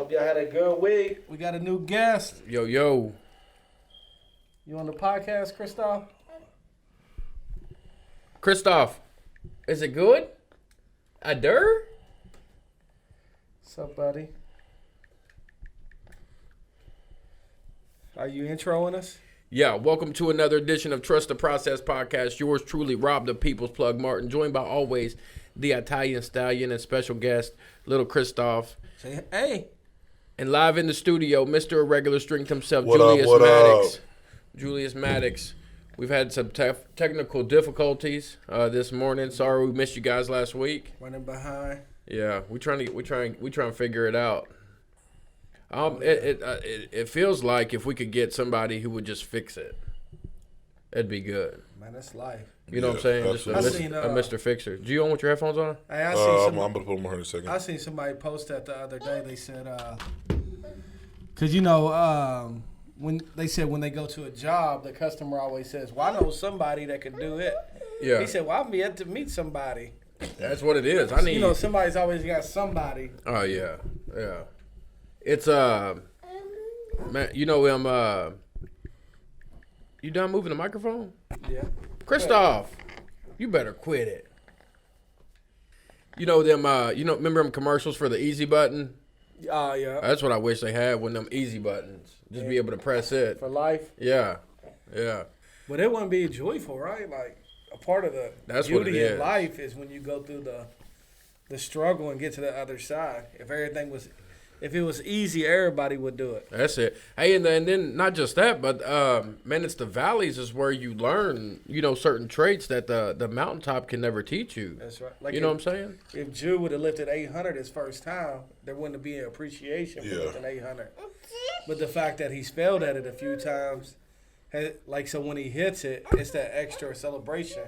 Hope y'all had a good week. We got a new guest. Yo. You on the podcast, Christoph? Christoph, is it good? Adur? What's up, buddy? Are you introing us? Yeah, welcome to another edition of Trust the Process podcast. Yours truly, Rob the People's Plug Martin, joined by always the Italian Stallion and special guest, Little Christoph. Say hey. And live in the studio, Mr. Irregular Strength himself, What Julius up? Maddox. Julius Maddox. We've had some technical difficulties this morning. Sorry we missed you guys last week. Running behind. Yeah, we trying to figure it out. It feels like if we could get somebody who would just fix it, it'd be good. Man, that's life. You know what I'm saying? Just a Mr. Fixer. Do you on with your headphones on? Hey, I'm going to put them on here in a second. I seen somebody post that the other day. They said, because you know, when they go to a job, the customer always says, "Well, I know somebody that can do it." Yeah. He said, "Well, I'm yet to meet somebody." That's what it is. Somebody's always got somebody. Oh yeah. It's man, you know him. You done moving the microphone? Yeah. Christoph, you better quit it. You know them. Remember them commercials for the easy button? Yeah. That's what I wish they had. One of them easy buttons. Just be able to press it For life. Yeah. But it wouldn't be joyful, right? Like a part of the beauty in life is when you go through the struggle and get to the other side. If it was easy, everybody would do it. That's it. Hey, and then not just that, but man, it's the valleys is where you learn, certain traits that the mountaintop can never teach you. That's right. Like know what I'm saying? If Jew would have lifted 800 his first time, there wouldn't be an appreciation for lifting 800. But the fact that he's failed at it a few times, so when he hits it, it's that extra celebration.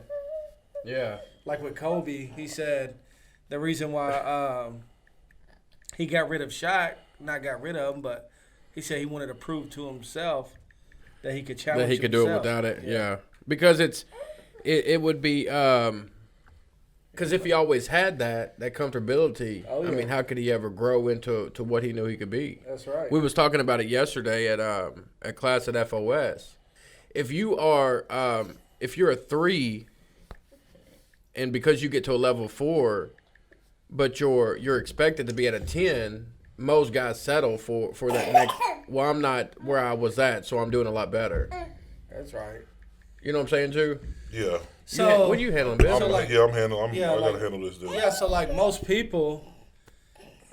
Yeah. Like with Kobe, he said the reason why he got rid of Shaq, not got rid of him, but he said he wanted to prove to himself that he could challenge himself. That he could do it without it, yeah. Because it would be because if he always had that comfortability, I mean, how could he ever grow into what he knew he could be? That's right. We was talking about it yesterday at class at FOS. If you're a 3, and because you get to a level 4, but you're expected to be at a 10, most guys settle for that next. Well, I'm not where I was at, so I'm doing a lot better. That's right. You know what I'm saying, Drew? Yeah. So what are you handling, Bill? I'm handling. I gotta handle this, dude. Yeah. So like most people,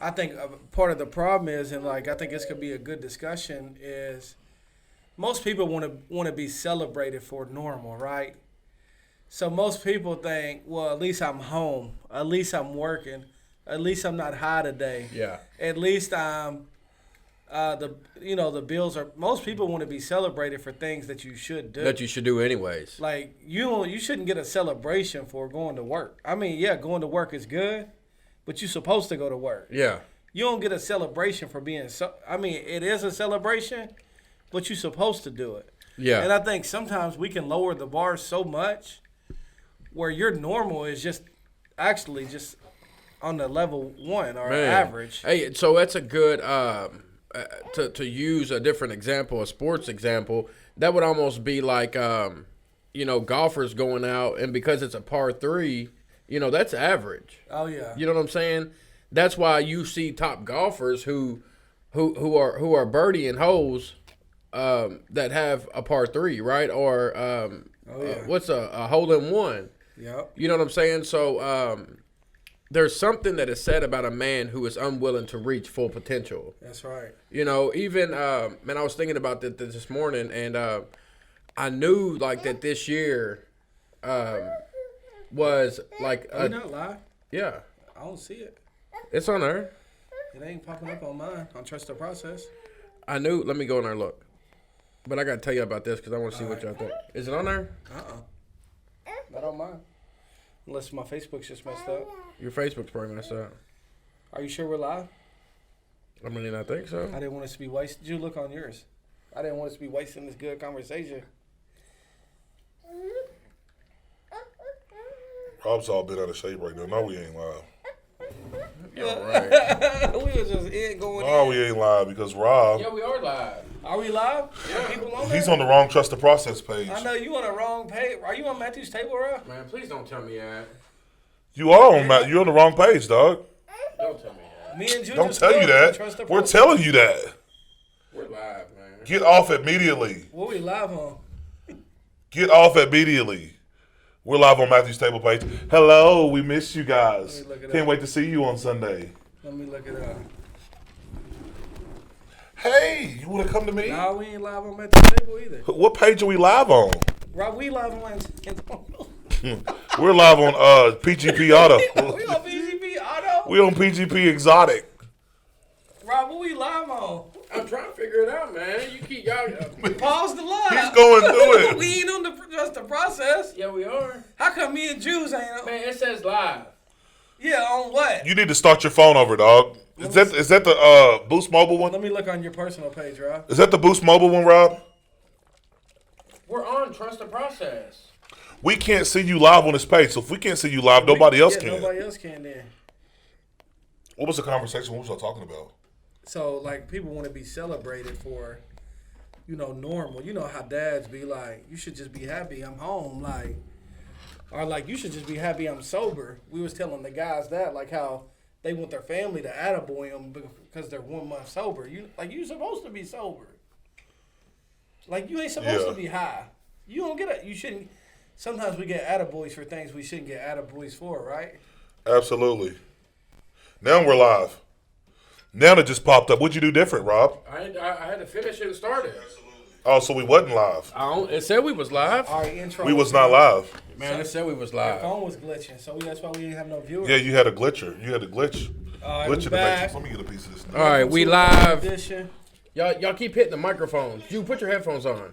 I think part of the problem is, and like I think this could be a good discussion, is most people want to be celebrated for normal, right? So most people think, well, at least I'm home. At least I'm working. At least I'm not high today. Yeah. At least I'm, the bills are. Most people want to be celebrated for things that you should do. That you should do anyways. Like you shouldn't get a celebration for going to work. I mean, yeah, going to work is good, but you're supposed to go to work. Yeah. You don't get a celebration for being. It is a celebration, but you're supposed to do it. Yeah. And I think sometimes we can lower the bar so much where your normal is just on the level 1 or average. Hey, so that's a good to use a different example, a sports example. That would almost be like golfers going out, and because it's a par 3, that's average. Oh yeah. You know what I'm saying? That's why you see top golfers who are birdieing holes that have a par 3, right? Or what's a hole in one? Yep. You know what I'm saying? So there's something that is said about a man who is unwilling to reach full potential. That's right. Even I was thinking about this morning, and I knew like that this year was like. Are we not live? Yeah. I don't see it. It's on there. It ain't popping up on mine. On Trust the Process. I knew. Let me go in there and look. But I got to tell you about this because I want to see what y'all think. Is it on there? Not on mine. Unless my Facebook's just messed up. Your Facebook's probably messed up. Are you sure we're live? I mean, I think so. I didn't want us to be wasted. You look on yours. I didn't want us to be wasting this good conversation. Rob's all been out of shape right now. No, we ain't live. You're right. We was just going No, in. we ain't live because Rob. Yeah, we are live. Are we live? Yeah. People on there? He's on the wrong Trust the Process page. I know you on the wrong page. Are you on Matthew's table, Rob? Man, please don't tell me that. You are on You're on the wrong page, dog. Don't tell me that. Me and Juju Don't tell you that. We're telling you that. We're live, man. Get off immediately. What we live on? Get off immediately. We're live on Matthew's table page. Hello, we miss you guys. Can't wait to see you on Sunday. Let me look it up. Hey, you want to come to me? No, we ain't live on Matthew's table either. What page are we live on? Rob, we live on. We're live on PGP Auto. We on PGP Auto? We on PGP Exotic. Rob, what we live on? I'm trying to figure it out, man. You keep y'all. Pause the live. He's going through it. We ain't on Trust the Process. Yeah, we are. How come me and Jews ain't on? Man, it says live. Yeah, on what? You need to start your phone over, dog. Is that the Boost Mobile one? Let me look on your personal page, Rob. Is that the Boost Mobile one, Rob? We're on Trust the Process. We can't see you live on this page, so if we can't see you live, nobody else can. Nobody else can then. What was the conversation? What was y'all talking about? So, like, people want to be celebrated for, normal. You know how dads be like, you should just be happy I'm home. Like, or like, you should just be happy I'm sober. We was telling the guys that, like, how they want their family to attaboy them because they're 1 month sober. You supposed to be sober. Like, you ain't supposed to be high. You don't get it. You shouldn't. Sometimes we get attaboys for things we shouldn't get attaboys for, right? Absolutely. Now we're live. Now it just popped up. What'd you do different, Rob? I had to finish it and start it. Oh, so we wasn't live. It said we was live. Our intro. We was not live. Man, it said we was Your live. phone was glitching, so that's why we didn't have no viewers. Yeah, you had a glitcher. You had a glitch. All right, Glitch in the back. matrix. Let me get a piece of this. All right, we live. Edition. Y'all keep hitting the microphones. You put your headphones on.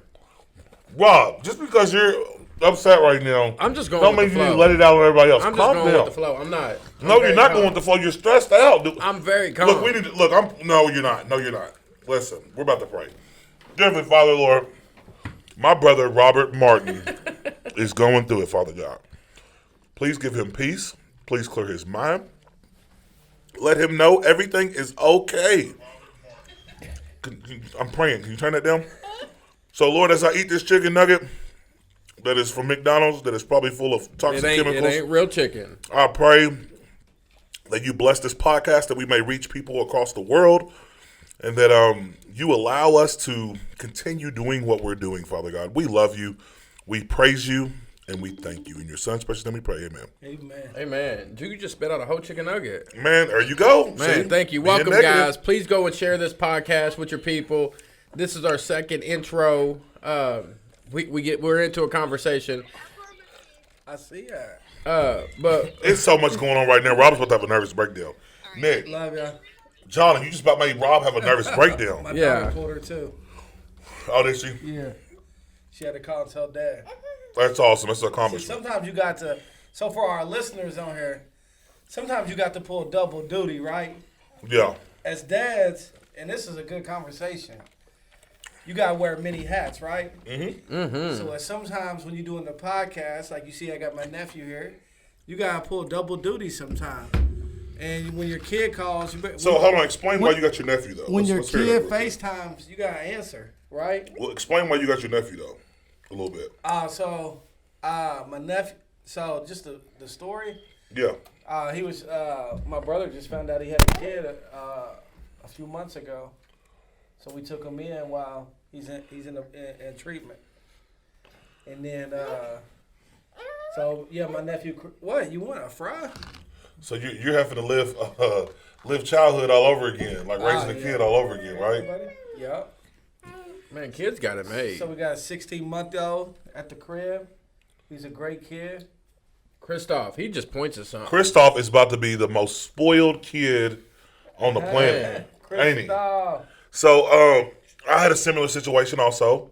Rob, just because you're upset right now, I'm just going don't with mean the you flow. need to let it out on everybody else. I'm just Calm going down. with the flow. I'm not. No, you're not going with the flow. You're stressed out, dude. I'm very calm. Look, we need to look. No, you're not. No, you're not. Listen, we're about to pray. Dear Heavenly Father, Lord, my brother Robert Martin is going through it, Father God. Please give him peace. Please clear his mind. Let him know everything is okay. I'm praying. Can you turn that down? So, Lord, as I eat this chicken nugget that is from McDonald's, that is probably full of toxic chemicals, It ain't real chicken. I pray that you bless this podcast, that we may reach people across the world, and that you allow us to continue doing what we're doing, Father God. We love you, we praise you, and we thank you. In your son's precious name we pray, amen. Amen. Amen. You just spit out a whole chicken nugget. Man, there you go. Man, See? thank you. Being Welcome, negative. guys. Please go and share this podcast with your people. This is our second intro. We're into a conversation. I see that. But It's so much going on right now. Rob's about to have a nervous breakdown. Nick, Love y'all. Johnny, you just about made Rob have a nervous breakdown. My Yeah. daughter pulled her too. Oh, did she? Yeah. She had to call and tell dad. That's awesome. That's an See, accomplishment. sometimes you got to. So for our listeners on here, sometimes you got to pull double duty, right? Yeah. As dads, and this is a good conversation. You gotta wear many hats, right? So sometimes when you're doing the podcast, like you see, I got my nephew here. You gotta pull double duty sometimes. And when your kid calls, So hold on. Explain why you got your nephew though. when your Let's hear kid that. FaceTimes, you gotta answer, right? Well, explain why you got your nephew though, a little bit. My nephew. So just the story. Yeah. He was. My brother just found out he had a kid a few months ago, so we took him in while he's in treatment, and then my nephew. What you want, a fry? So you're having to live childhood all over again, like raising a kid all over again, right? Yeah. man, kids got it made. So we got a 16-month-old at the crib. He's a great kid. Christoph, he just points at something. Christoph is about to be the most spoiled kid on the planet, ain't he? Christoph. So I had a similar situation also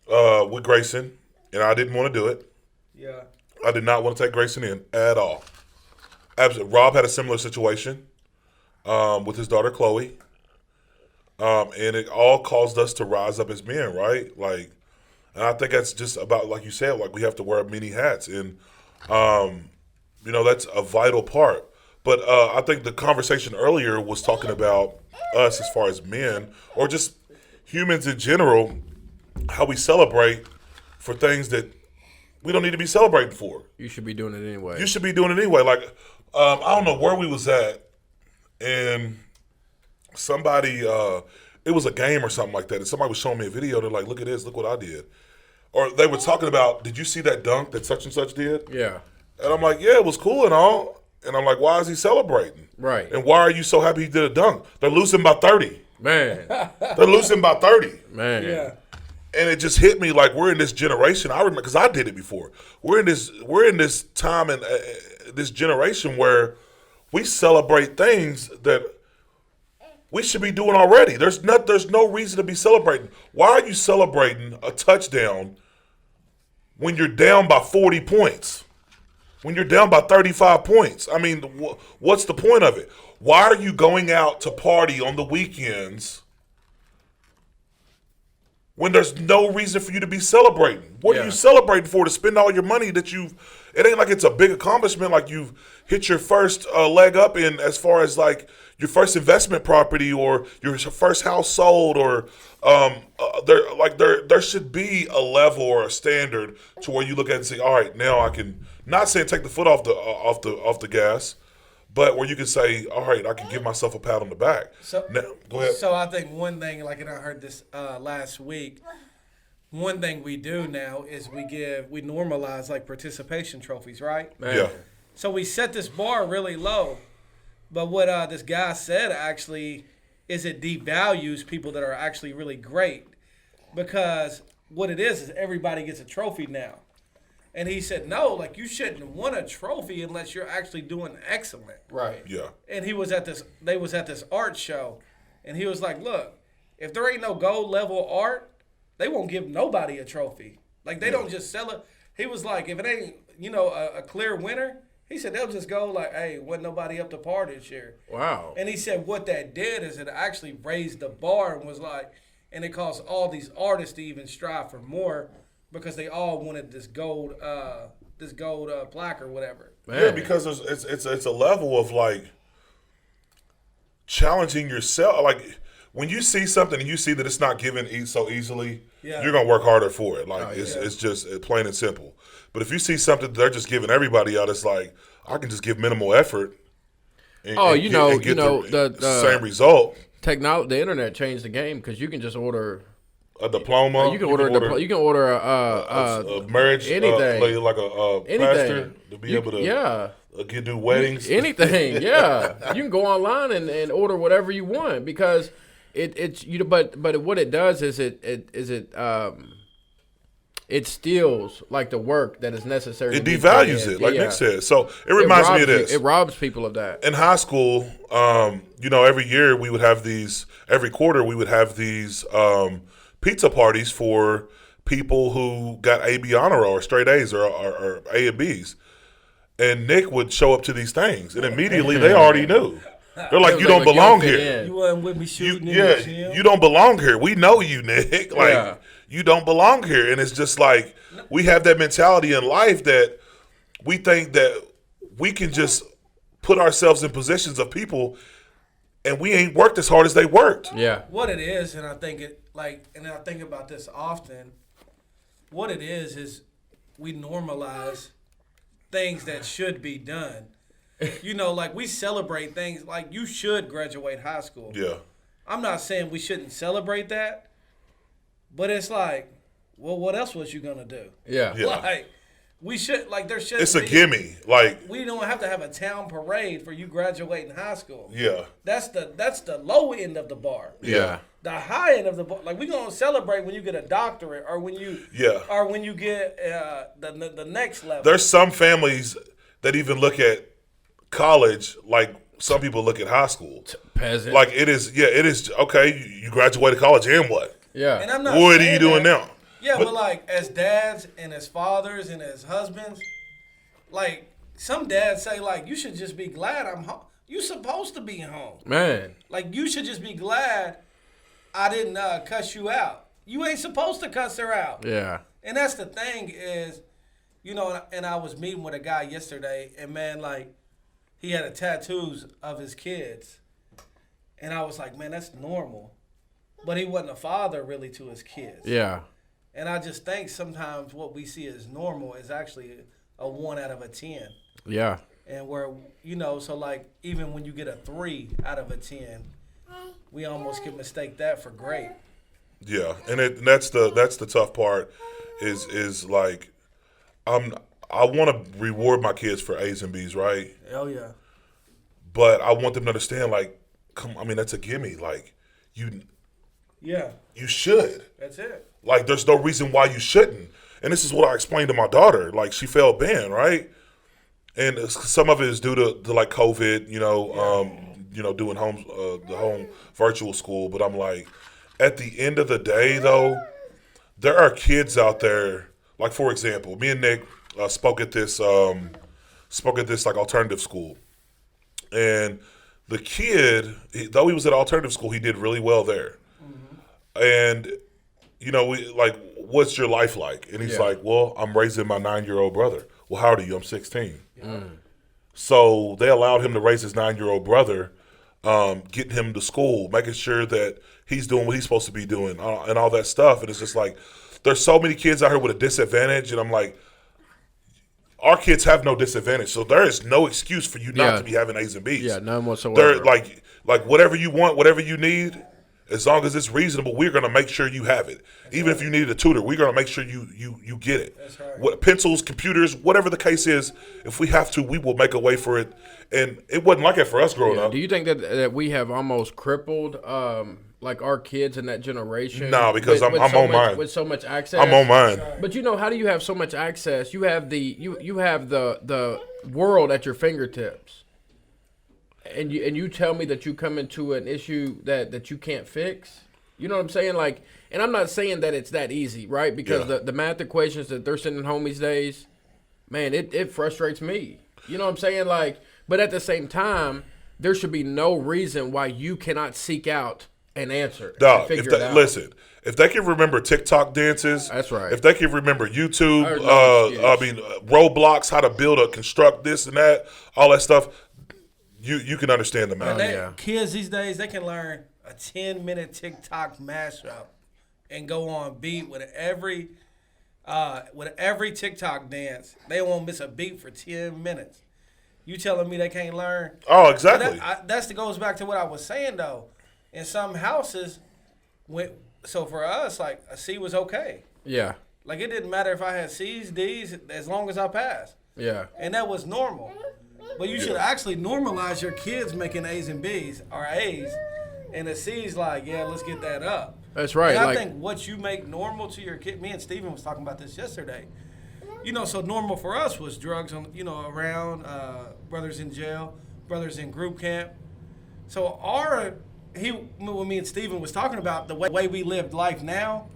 with Grayson, and I didn't want to do it. Yeah. I did not want to take Grayson in at all. Absolutely. Rob had a similar situation with his daughter Chloe, and it all caused us to rise up as men, right? Like, and I think that's just about, like you said, like we have to wear many hats, and that's a vital part. But I think the conversation earlier was talking about us as far as men or just humans in general, how we celebrate for things that we don't need to be celebrating for. You should be doing it anyway. You should be doing it anyway. Like, I don't know where we was at, and somebody, it was a game or something like that, and somebody was showing me a video. They're like, look at this, look what I did. Or they were talking about, did you see that dunk that such and such did? Yeah. And I'm like, yeah, it was cool and all. And I'm like, why is he celebrating? Right. And why are you so happy he did a dunk? They're losing by 30. Man. They're losing by 30. Man. Yeah. And it just hit me like we're in this generation. I remember because I did it before. We're in this time and this generation where we celebrate things that we should be doing already. There's no reason to be celebrating. Why are you celebrating a touchdown when you're down by 40 points? When you're down by 35 points? I mean, what's the point of it? Why are you going out to party on the weekends when there's no reason for you to be celebrating? What are you celebrating for? To spend all your money that it ain't like it's a big accomplishment, like you've hit your first leg up in as far as like your first investment property or your first house sold or there should be a level or a standard to where you look at it and say, all right, now I can, not saying take the foot off the gas, but where you can say, all right, I can give myself a pat on the back. So now, go ahead. So I think one thing, like, and I heard this last week. One thing we do now is we normalize like participation trophies, right? Man. Yeah. So we set this bar really low, but what this guy said actually is it devalues people that are actually really great, because what it is everybody gets a trophy now. And he said, no, like you shouldn't want a trophy unless you're actually doing excellent. Right. Yeah. And they was at this art show, and he was like, look, if there ain't no gold level art, they won't give nobody a trophy. Like they don't just sell it. He was like, if it ain't, a clear winner, he said they'll just go like, hey, wasn't nobody up to par this year. Wow. And he said what that did is it actually raised the bar and was like, and it caused all these artists to even strive for more because they all wanted this gold plaque or whatever. Man. Yeah, because it's a level of like challenging yourself. Like when you see something and you see that it's not given so easily, you're gonna work harder for it. Like it's just plain and simple. But if you see something that they're just giving everybody out, it's like I can just give minimal effort. And get the same result. Technology, the internet changed the game because you can just order a diploma. You can order a marriage, anything, like a anything pastor to be able to do weddings. Anything, yeah. You can go online and order whatever you want because but what it does is it steals like the work that is necessary. It devalues it, like Nick said. So it reminds me of this. It robs people of that. In high school, every year we would have these. Every quarter we would have these pizza parties for people who got A, B honor roll or straight A's or A and B's. And Nick would show up to these things, and immediately they already knew. They're like, you don't belong here. You wasn't with me shooting in the gym. You don't belong here. We know you, Nick. Like, you don't belong here. And it's just like we have that mentality in life that we think that we can just put ourselves in positions of people and we ain't worked as hard as they worked. Yeah. What it is, and I think and I think about this often, what it is we normalize things that should be done. Like we celebrate things like you should graduate high school. Yeah. I'm not saying we shouldn't celebrate that, but it's like, well, what else was you gonna do? Yeah. Like we should, like there should. It's a gimme. Like we don't have to have a town parade for you graduating high school. Yeah. That's the low end of the bar. Yeah. The high end of the bar, like we gonna celebrate when you get a doctorate or when you get the next level. There's some families that even look at college like some people look at high school. Peasant. Like it is okay. You graduated college and what? Yeah. And I'm not what are you doing now? Yeah, but like as dads and as fathers and as husbands, like some dads say like you should just be glad I'm home. You supposed to be home. Man. Like you should just be glad I didn't cuss you out. You ain't supposed to cuss her out. Yeah. And that's the thing is, and I was meeting with a guy yesterday, and man, like, he had a tattoos of his kids, and I was like, man, that's normal, but he wasn't a father really to his kids. Yeah. And I just think sometimes what we see as normal is actually a 1 out of a 10. Yeah. And where, so like even when you get a 3 out of a 10, we almost can mistake that for great. Yeah, and that's the tough part is like I want to reward my kids for A's and B's, right? Oh yeah. But I want them to understand, like, that's a gimme. Like, you should. That's it. Like, there's no reason why you shouldn't. And this is what I explained to my daughter. Like, she failed band, right? And some of it is due to like COVID, doing the home virtual school. But I'm like, at the end of the day, though, there are kids out there. Like, for example, me and Nick spoke at this like alternative school, and the kid, though he was at alternative school, he did really well there. And we like, what's your life like? And he's like, well, I'm raising my 9-year-old brother. Well, how old are you? I'm 16. So they allowed him to raise his 9-year-old brother, getting him to school, making sure that he's doing what he's supposed to be doing, and all that stuff. And it's just like, there's so many kids out here with a disadvantage, and I'm like, our kids have no disadvantage, so there is no excuse for you not to be having A's and B's. Yeah, none whatsoever. They're like whatever you want, whatever you need, as long as it's reasonable, we're gonna make sure you have it. Even if you needed a tutor, we're gonna make sure you get it. That's right. What pencils, computers, whatever the case is, if we have to, we will make a way for it. And it wasn't like that for us growing up. Do you think that we have almost crippled like our kids in that generation? No, because I'm on mine. With so much access. I'm on mine. But how do you have so much access? You have you have the world at your fingertips. And you tell me that you come into an issue that you can't fix? You know what I'm saying? Like, and I'm not saying that it's that easy, right? Because the math equations that they're sending home these days, man, it frustrates me. You know what I'm saying? Like, but at the same time, there should be no reason why you cannot seek out an answer. Dog, and figure it out. listen, if they can remember TikTok dances, that's right. If they can remember YouTube, Roblox, how to construct this and that, all that stuff, you can understand the math. Kids these days, they can learn a 10-minute TikTok mashup and go on beat with every TikTok dance. They won't miss a beat for 10 minutes. You telling me they can't learn? Oh, exactly. That goes back to what I was saying, though. In some houses, so for us, like, a C was okay. Yeah. Like, it didn't matter if I had C's, D's, as long as I passed. Yeah. And that was normal. But you should actually normalize your kids making A's and B's, or A's, and the C's like, let's get that up. That's right. And I think what you make normal to your kid, me and Steven was talking about this yesterday. So normal for us was drugs on, around, brothers in jail, brothers in group camp. So when me and Steven was talking about the way we lived life now,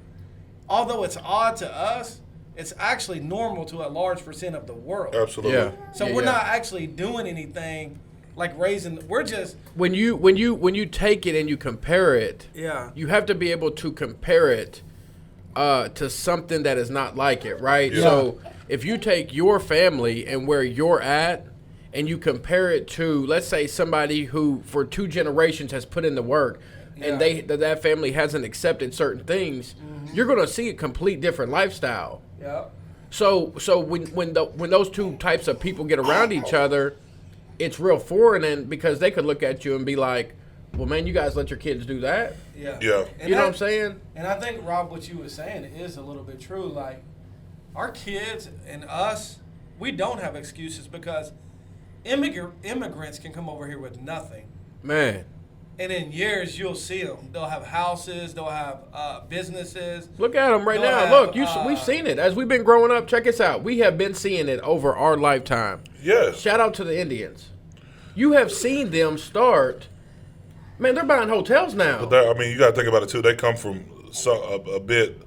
although it's odd to us, it's actually normal to a large percent of the world. Absolutely. Yeah. So we're not actually doing anything like raising. We're just when you take it and you compare it. Yeah. You have to be able to compare it to something that is not like it, right? Yeah. So if you take your family and where you're at, and you compare it to, let's say, somebody who for 2 generations has put in the work, and that family hasn't accepted certain things, you're going to see a complete different lifestyle. Yeah. So when those two types of people get around each other, it's real foreign, and because they could look at you and be like, well, man, you guys let your kids do that? Yeah. Yeah. You know what I'm saying? And I think, Rob, what you were saying is a little bit true. Like, our kids and us, we don't have excuses because immigrants can come over here with nothing. Man. And in years, you'll see them. They'll have houses. They'll have businesses. Look at them right They'll now. have, Look, we've seen it. As we've been growing up, check us out. We have been seeing it over our lifetime. Yes. Shout out to the Indians. You have seen them start. Man, they're buying hotels now. But you got to think about it, too. They come from a bit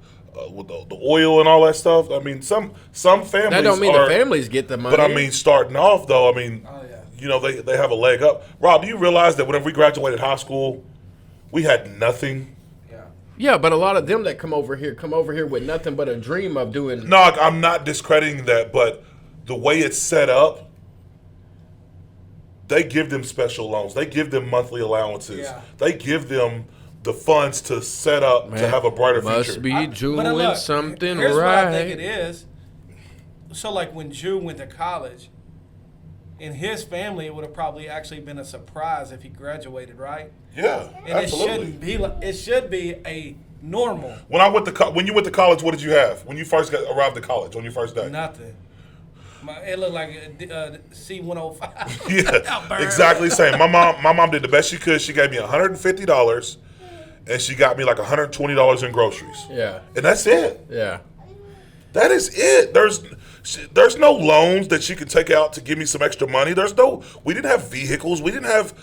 with the oil and all that stuff. Some families that don't mean the families get the money. But, starting off, though, they have a leg up. Rob, do you realize that whenever we graduated high school, we had nothing? Yeah, but a lot of them that come over here with nothing but a dream of doing. No, I'm not discrediting that, but the way it's set up, they give them special loans. They give them monthly allowances. Yeah. They give them the funds to set up to have a brighter Must future. be But doing look, something here's right. what I think it is. So, like when Jew went to college, in his family, it would have probably actually been a surprise if he graduated, right? Yeah, And absolutely. it shouldn't be. It should be a normal. When you went to college, what did you have when you first arrived at college on your first day? Nothing. It looked like a C-105. Yeah, exactly the same. My mom did the best she could. She gave me $150, and she got me like $120 in groceries. Yeah. And that's it. Yeah. That is it. There's no loans that she could take out to give me some extra money. We didn't have vehicles. We didn't have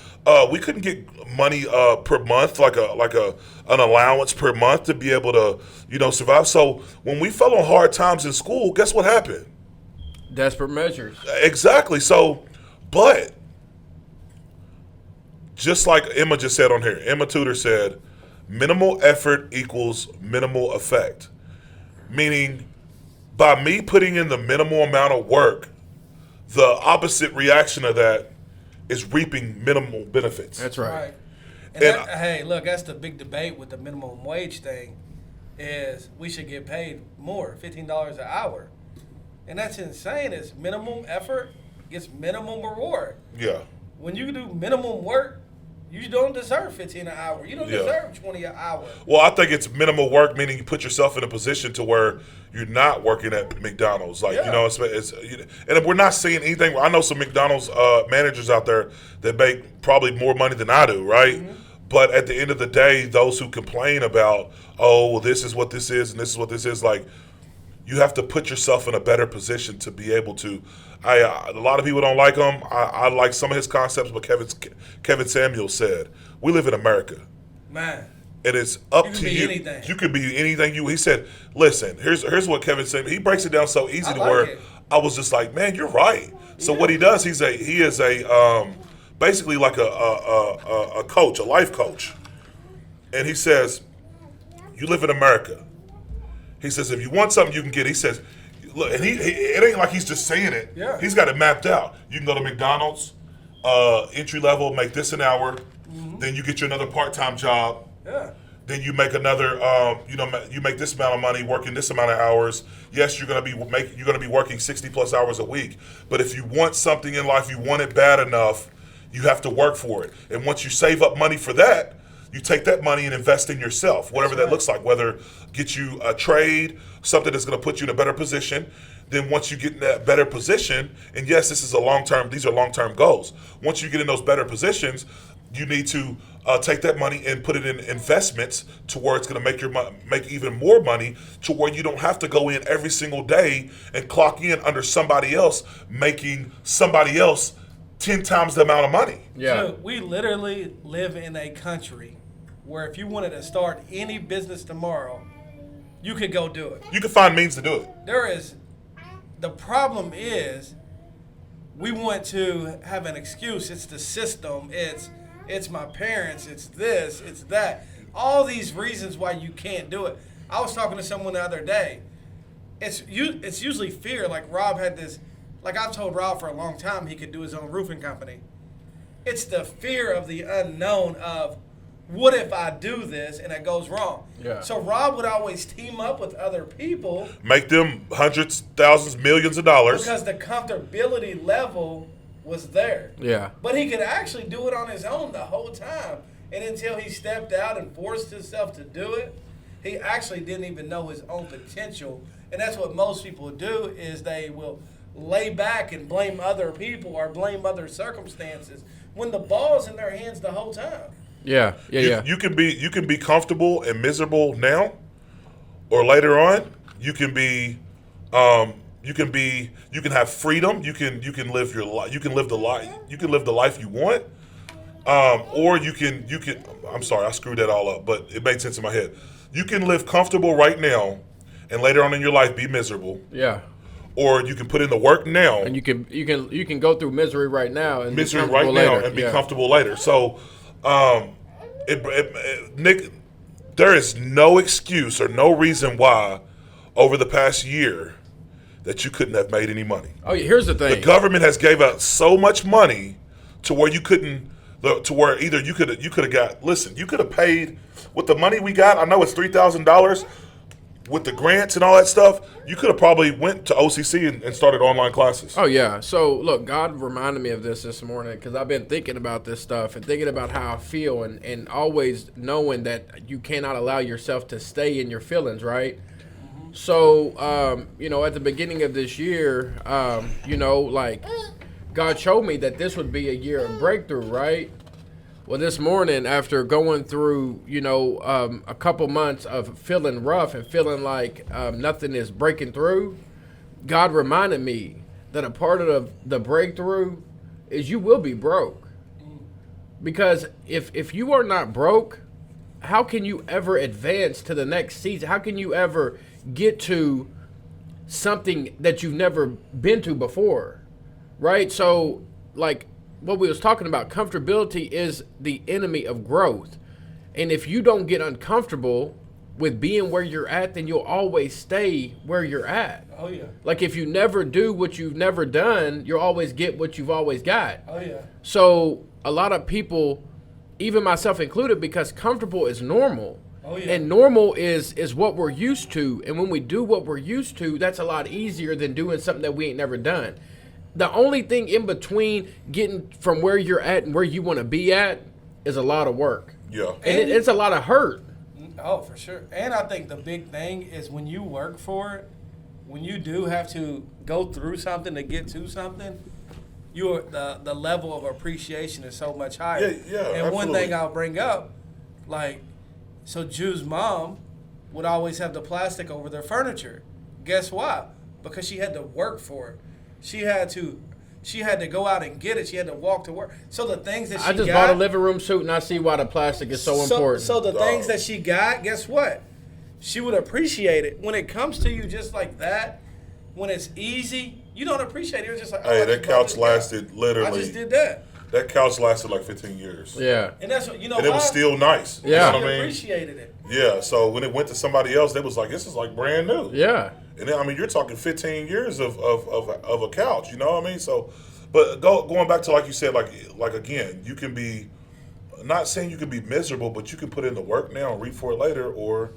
we couldn't get money per month like an allowance per month to be able to survive. So when we fell on hard times in school, guess what happened? Desperate measures. Exactly. So, but just like Emma just said on here, Emma Tudor said, minimal effort equals minimal effect. Meaning, by me putting in the minimal amount of work, the opposite reaction of that is reaping minimal benefits. That's right. And hey, look, that's the big debate with the minimum wage thing. Is we should get paid more, $15 an hour. And that's insane. It's minimum effort gets minimum reward. Yeah. When you do minimum work, you don't deserve 15 an hour. You don't deserve 20 an hour. Well, I think it's minimal work, meaning you put yourself in a position to where you're not working at McDonald's. Like, and we're not seeing anything. I know some McDonald's managers out there that make probably more money than I do, right? Mm-hmm. But at the end of the day, those who complain about, well, this is what this is and this is what this is, like, you have to put yourself in a better position to be able to. A lot of people don't like him. I like some of his concepts, but Kevin Samuel said, we live in America. Man. And it's up to you. Anything. You could be anything he said, listen, here's what Kevin said. He breaks it down so easy I was just like, man, you're right. So what he does, he is basically like a coach, a life coach. And he says, you live in America. He says, if you want something, you can get it. He says, look, and it ain't like he's just saying it. Yeah. He's got it mapped out. You can go to McDonald's, entry level, make this an hour. Mm-hmm. Then you get you another part-time job. Yeah. Then you make another, you make this amount of money working this amount of hours. Yes, you're gonna be working 60+ hours a week. But if you want something in life, you want it bad enough, you have to work for it. And once you save up money for that, you take that money and invest in yourself, whatever that looks like, whether get you a trade, something that's going to put you in a better position. Then once you get in that better position, and yes, these are long-term goals. Once you get in those better positions, you need to take that money and put it in investments to where it's going to make even more money, to where you don't have to go in every single day and clock in under somebody else, making somebody else 10 times the amount of money. Yeah. So we literally live in a country where if you wanted to start any business tomorrow, you could go do it. You can find means to do it. The problem is we want to have an excuse. It's the system. It's my parents. It's this. It's that. All these reasons why you can't do it. I was talking to someone the other day. It's usually fear. Like Rob had this. Like I've told Rob for a long time he could do his own roofing company. It's the fear of the unknown of what if I do this and it goes wrong? Yeah. So Rob would always team up with other people. Make them hundreds, thousands, millions of dollars. Because the comfortability level was there. Yeah. But he could actually do it on his own the whole time. And until he stepped out and forced himself to do it, he actually didn't even know his own potential. And that's what most people do is they will lay back and blame other people or blame other circumstances when the ball's in their hands the whole time. Yeah. You can be comfortable and miserable now, or later on, you can have freedom. You can live your life. You can live the life you want. Or you can. I'm sorry, I screwed that all up, but it made sense in my head. You can live comfortable right now, and later on in your life be miserable. Yeah. Or you can put in the work now, and you can go through misery right now and misery be comfortable right now later. and be comfortable later. So, Nick, there is no excuse or no reason why over the past year that you couldn't have made any money. Oh, here's the thing. The government has gave out so much money to where you couldn't, to where either you could have got. Listen, you could have paid with the money we got. I know it's $3,000 with the grants and all that stuff. You could have probably went to OCC and started online classes. Oh, yeah. So, look, God reminded me of this morning because I've been thinking about this stuff and thinking about how I feel and always knowing that you cannot allow yourself to stay in your feelings, right? So, at the beginning of this year, God showed me that this would be a year of breakthrough, right? Well, this morning, after going through, a couple months of feeling rough and feeling like nothing is breaking through, God reminded me that a part of the breakthrough is you will be broke. Because if you are not broke, how can you ever advance to the next season? How can you ever get to something that you've never been to before, right? So, like what we was talking about, comfortability is the enemy of growth. And if you don't get uncomfortable with being where you're at, then you'll always stay where you're at. Oh, yeah. Like if you never do what you've never done, you'll always get what you've always got. Oh, yeah. So a lot of people, even myself included, because comfortable is normal. Oh, yeah. And normal is what we're used to. And when we do what we're used to, that's a lot easier than doing something that we ain't never done. The only thing in between getting from where you're at and where you want to be at is a lot of work. Yeah. And it's a lot of hurt. Oh, for sure. And I think the big thing is when you work for it, when you do have to go through something to get to something, the level of appreciation is so much higher. Yeah, And absolutely. one thing I'll bring up, so Ju's mom would always have the plastic over their furniture. Guess why? Because she had to work for it. She had to go out and get it. She had to walk to work. So the things that I just bought a living room suit and I see why the plastic is so important. So the things that she got, guess what? She would appreciate it. When it comes to you just like that, when it's easy, you don't appreciate it. You're just like, Hey, I that just bought couch this lasted couch. literally. I just did that. That couch lasted like 15 years. Yeah. And that's what, And it was still nice. Yeah. You know She what I mean? appreciated it. Yeah, so when it went to somebody else, they was like, this is like brand new. Yeah. And then, I mean, you're talking 15 years of a couch, you know what I mean? So, but going back to, like you said, like again, you can be, not saying you can be miserable, but you can put in the work now and reap for it later, or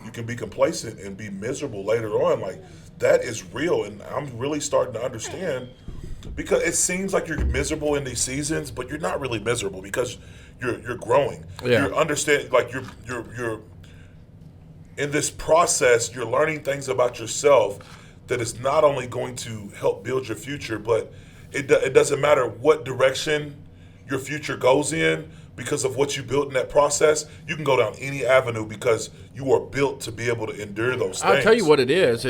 you can be complacent and be miserable later on. Like, that is real, and I'm really starting to understand, because it seems like you're miserable in these seasons, but you're not really miserable because you're growing. Yeah. You're understanding, like you're in this process, you're learning things about yourself that is not only going to help build your future, but it doesn't matter what direction your future goes in, because of what you built in that process. You can go down any avenue because you are built to be able to endure those things. I'll tell you what it is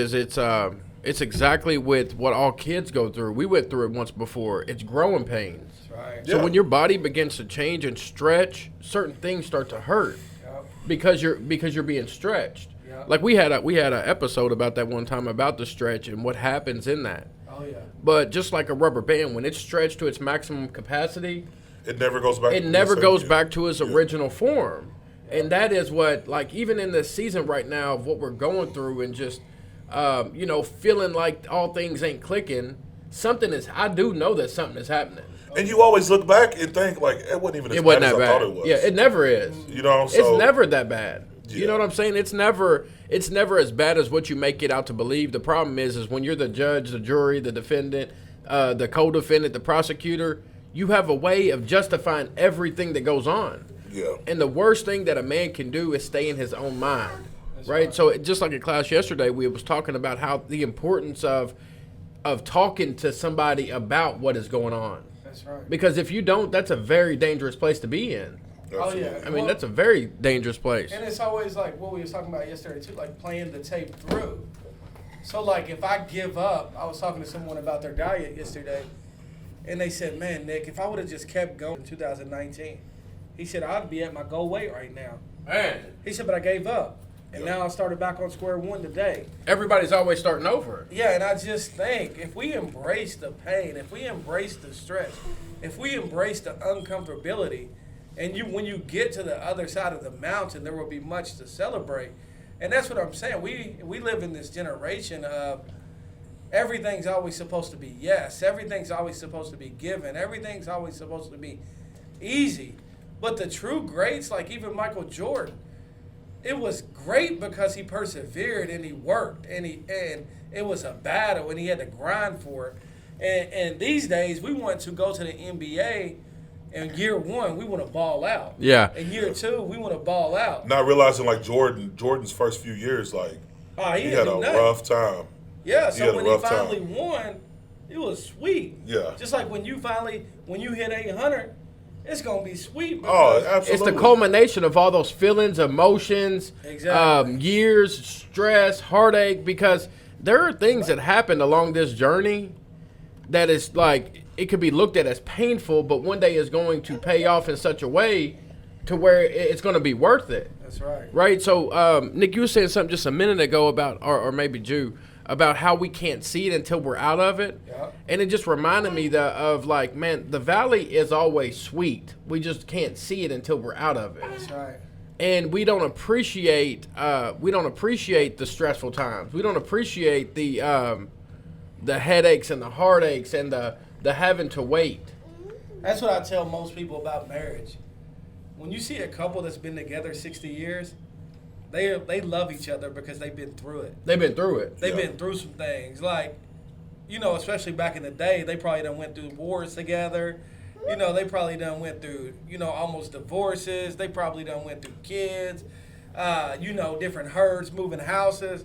it's exactly with what all kids go through. We went through it once before. It's growing pains. Right. So Yeah. when your body begins to change and stretch, certain things start to hurt Yep. because you're being stretched. Yeah. Like we had a episode about that one time about the stretch and what happens in that. Oh, yeah. But just like a rubber band, when it's stretched to its maximum capacity, It never goes back. it never goes back to its original form. And that is what, like, even in this season right now of what we're going through and just, feeling like all things ain't clicking, I do know that something is happening. And you always look back and think, like, it wasn't even as It wasn't bad that as I thought bad. it was. Yeah, it never is. You know, so It's never that bad. You Yeah. know what I'm saying? It's never as bad as what you make it out to believe. The problem is when you're the judge, the jury, the defendant, the co-defendant, the prosecutor, you have a way of justifying everything that goes on. Yeah. And the worst thing that a man can do is stay in his own mind, right? So just like in class yesterday, we was talking about how the importance of talking to somebody about what is going on. That's right. Because if you don't, that's a very dangerous place to be in. Oh, yeah. I mean, that's a very dangerous place. And it's always like what we was talking about yesterday too, like playing the tape through. So like if I give up, I was talking to someone about their diet yesterday, and they said, "Man, Nick, if I would have just kept going in 2019," he said, "I'd be at my goal weight right now." Man, He said, "But I gave up, and now I started back on square one today." everybody's always starting over. Yeah, and I just think if we embrace the pain, if we embrace the stress, if we embrace the uncomfortability, and when you get to the other side of the mountain, there will be much to celebrate. And that's what I'm saying. We live in this generation of everything's always supposed to be yes. Everything's always supposed to be given. Everything's always supposed to be easy. But the true greats, like even Michael Jordan, it was great because he persevered and he worked and it was a battle and he had to grind for it. And these days we want to go to the NBA. In year one, we want to ball out. Yeah. In year two, we want to ball out. Not realizing like Jordan's first few years, like he had a rough time. Yeah, so when he finally won, it was sweet. Yeah. Just like when you hit 800, it's gonna be sweet. Oh, absolutely. It's the culmination of all those feelings, emotions, Exactly. years, stress, heartache. Because there are things that happen along this journey that is like it could be looked at as painful, but one day is going to pay off in such a way to where it's going to be worth it. That's right. Right. So, Nick, you were saying something just a minute ago about, or maybe Jew, about how we can't see it until we're out of it. Yeah. And it just reminded me of like, man, the valley is always sweet. We just can't see it until we're out of it. That's right. And we don't appreciate the stressful times. We don't appreciate the headaches and the heartaches and the having to wait. That's what I tell most people about marriage. When you see a couple that's been together 60 years, they love each other because they've been through it. They've been through it. They've been through some things. Like, especially back in the day, they probably done went through wars together. They probably done went through, almost divorces. They probably done went through kids, different herds, moving houses.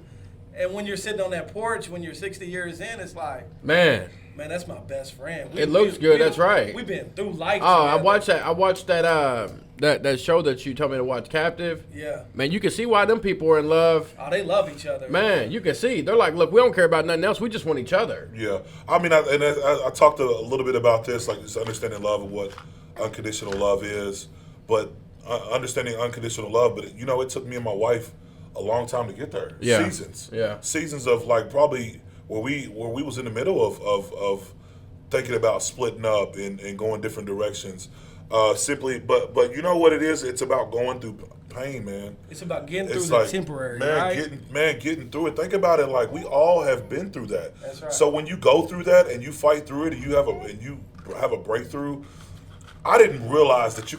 And when you're sitting on that porch, when you're 60 years in, it's like, Man, that's my best friend. It looks good, that's right. We've been through life oh, together. I watched that show that you told me to watch, Captive. Yeah. Man, you can see why them people are in love. Oh, they love each other. Man, you can see. They're like, look, we don't care about nothing else. We just want each other. Yeah, I mean, I talked a little bit about this, like just understanding love and what unconditional love is, but understanding unconditional love. But it took me and my wife a long time to get there. Yeah. Seasons of like probably where we was in the middle of thinking about splitting up and going different directions. But you know what it is? It's about going through pain, man. It's about getting through It's the like, temporary, man, right? getting through it. Think about it, like we all have been through that. That's right. So when you go through that and you fight through it and you have a breakthrough, I didn't realize that you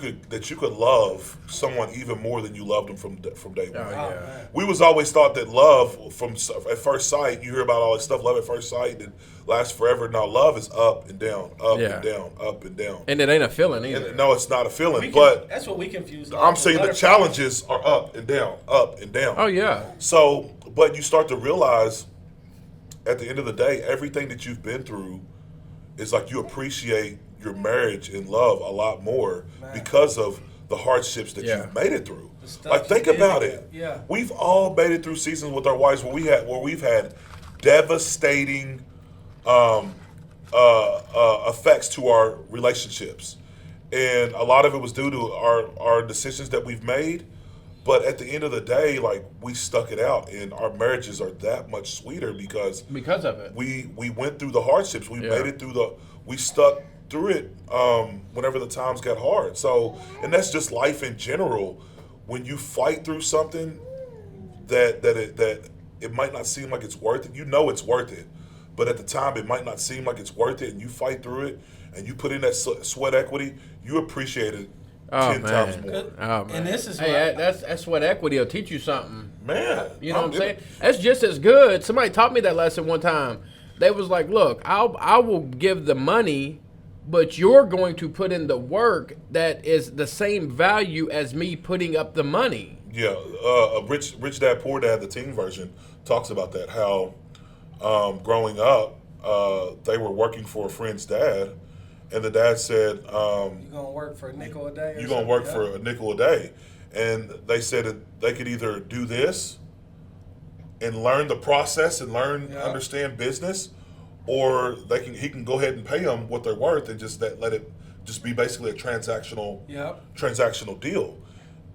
could love someone even more than you loved them from day one. Oh, yeah. We was always thought that love at first sight. You hear about all this stuff, love at first sight, and lasts forever. Now love is up and down, up Yeah. and down, up and down. And it ain't a feeling either. And no, it's not a feeling, but that's what we confuse. I'm saying the challenges are up and down, up and down. Oh, yeah. So, but you start to realize at the end of the day, everything that you've been through is like you appreciate your marriage and love a lot more because of the hardships that you've made it through. Like think about it. Yeah. We've all made it through seasons with our wives where we've had devastating effects to our relationships. And a lot of it was due to our decisions that we've made. But at the end of the day, like we stuck it out, and our marriages are that much sweeter because of it. We went through the hardships. We made it through we stuck through it whenever the times got hard. So, and that's just life in general. When you fight through something that it might not seem like it's worth it, it's worth it. But at the time, it might not seem like it's worth it, and you fight through it, and you put in that sweat equity, you appreciate it 10 times more. Oh, man. And this is that sweat equity will teach you something. Man. You know what I'm saying? That's just as good. Somebody taught me that lesson one time. They was like, look, I will give the money, but you're going to put in the work that is the same value as me putting up the money. Yeah, Rich Dad Poor Dad, the teen version, talks about that, how growing up, they were working for a friend's dad, and the dad said, you're going to work for a nickel a day? You're going to work for a nickel a day. And they said that they could either do this and learn the process and understand business, or he can go ahead and pay them what they're worth and just let it just be basically a transactional deal.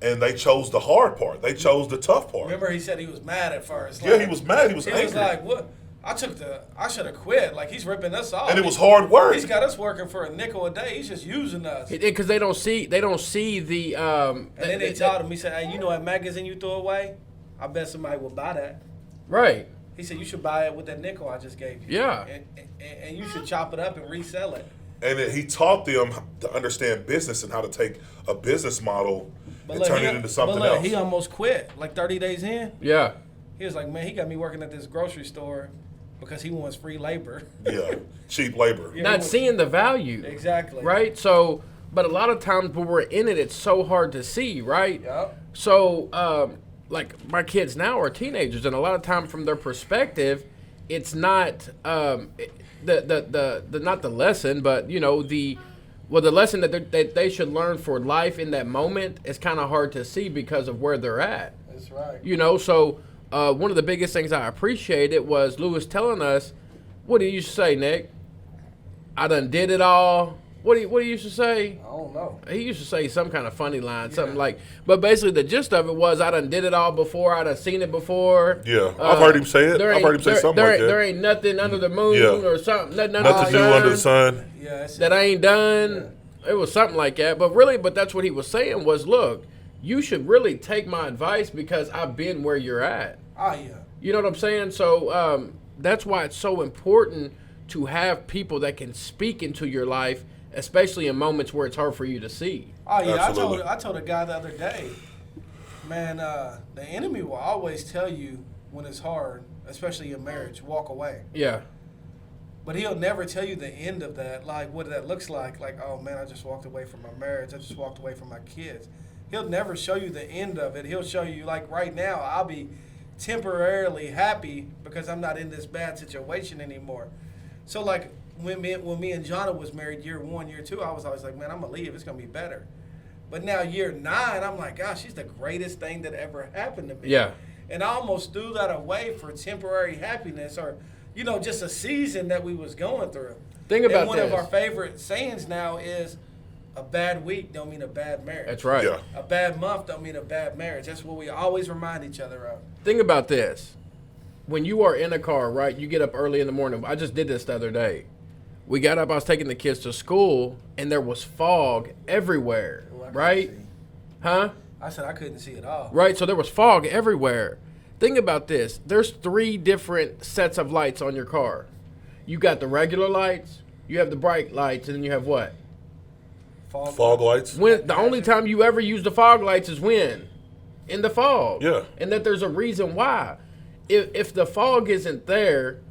And they chose the hard part. They chose the tough part. Remember, he said he was mad at first. He was mad. He was angry. He was like, "What? I should have quit. Like, he's ripping us off. And it was hard work. He's got us working for a nickel a day. He's just using us." Because they don't see the. And then they told him, he said, "Hey, that magazine you threw away? I bet somebody will buy that." Right. He said, you should buy it with that nickel I just gave you. Yeah. And you should chop it up and resell it. And then he taught them to understand business and how to take a business model and turn it into something else. He almost quit, like 30 days in. Yeah. He was like, man, he got me working at this grocery store because he wants free labor. Yeah, cheap labor. Yeah, Not seeing the value. Exactly. Right? So, but a lot of times when we're in it, it's so hard to see, right? Yep. So, like my kids now are teenagers, and a lot of time from their perspective, it's not the not the lesson, but the lesson that they should learn for life in that moment is kind of hard to see because of where they're at. That's right. So one of the biggest things I appreciated was Lewis telling us, what do you used to say, Nick? I done did it all. What do you used to say? I don't know. He used to say some kind of funny line, something like, but basically the gist of it was, I done did it all before, I done seen it before. Yeah, I've heard him say it. I've heard him say something like that. There ain't nothing under the moon or something. Nothing new under the sun. Yeah, that I ain't done. Yeah. It was something like that. But that's what he was saying was, look, you should really take my advice because I've been where you're at. Oh, yeah. You know what I'm saying? So that's why it's so important to have people that can speak into your life, especially in moments where it's hard for you to see. Oh, yeah. Absolutely. I told a guy the other day, man, the enemy will always tell you when it's hard, especially in marriage, walk away. Yeah. But he'll never tell you the end of that, like what that looks like. Like, oh, man, I just walked away from my marriage. I just walked away from my kids. He'll never show you the end of it. He'll show you, like, right now, I'll be temporarily happy because I'm not in this bad situation anymore. So, like, when me and Jonna was married year 1, year 2, I was always like, man, I'm going to leave. It's going to be better. But now year 9, I'm like, gosh, she's the greatest thing that ever happened to me. Yeah. And I almost threw that away for temporary happiness or, just a season that we was going through. Think about and one this. of our favorite sayings now is a bad week don't mean a bad marriage. That's right. Yeah. A bad month don't mean a bad marriage. That's what we always remind each other of. Think about this. When you are in a car, right, you get up early in the morning. I just did this the other day. We got up, I was taking the kids to school, and there was fog everywhere, right? Huh? I said I couldn't see it all. Right, so there was fog everywhere. Think about this. There's 3 different sets of lights on your car. You got the regular lights, you have the bright lights, and then you have what? Fog lights. When the only time you ever use the fog lights is when? In the fog. Yeah. And that there's a reason why. If the fog isn't there,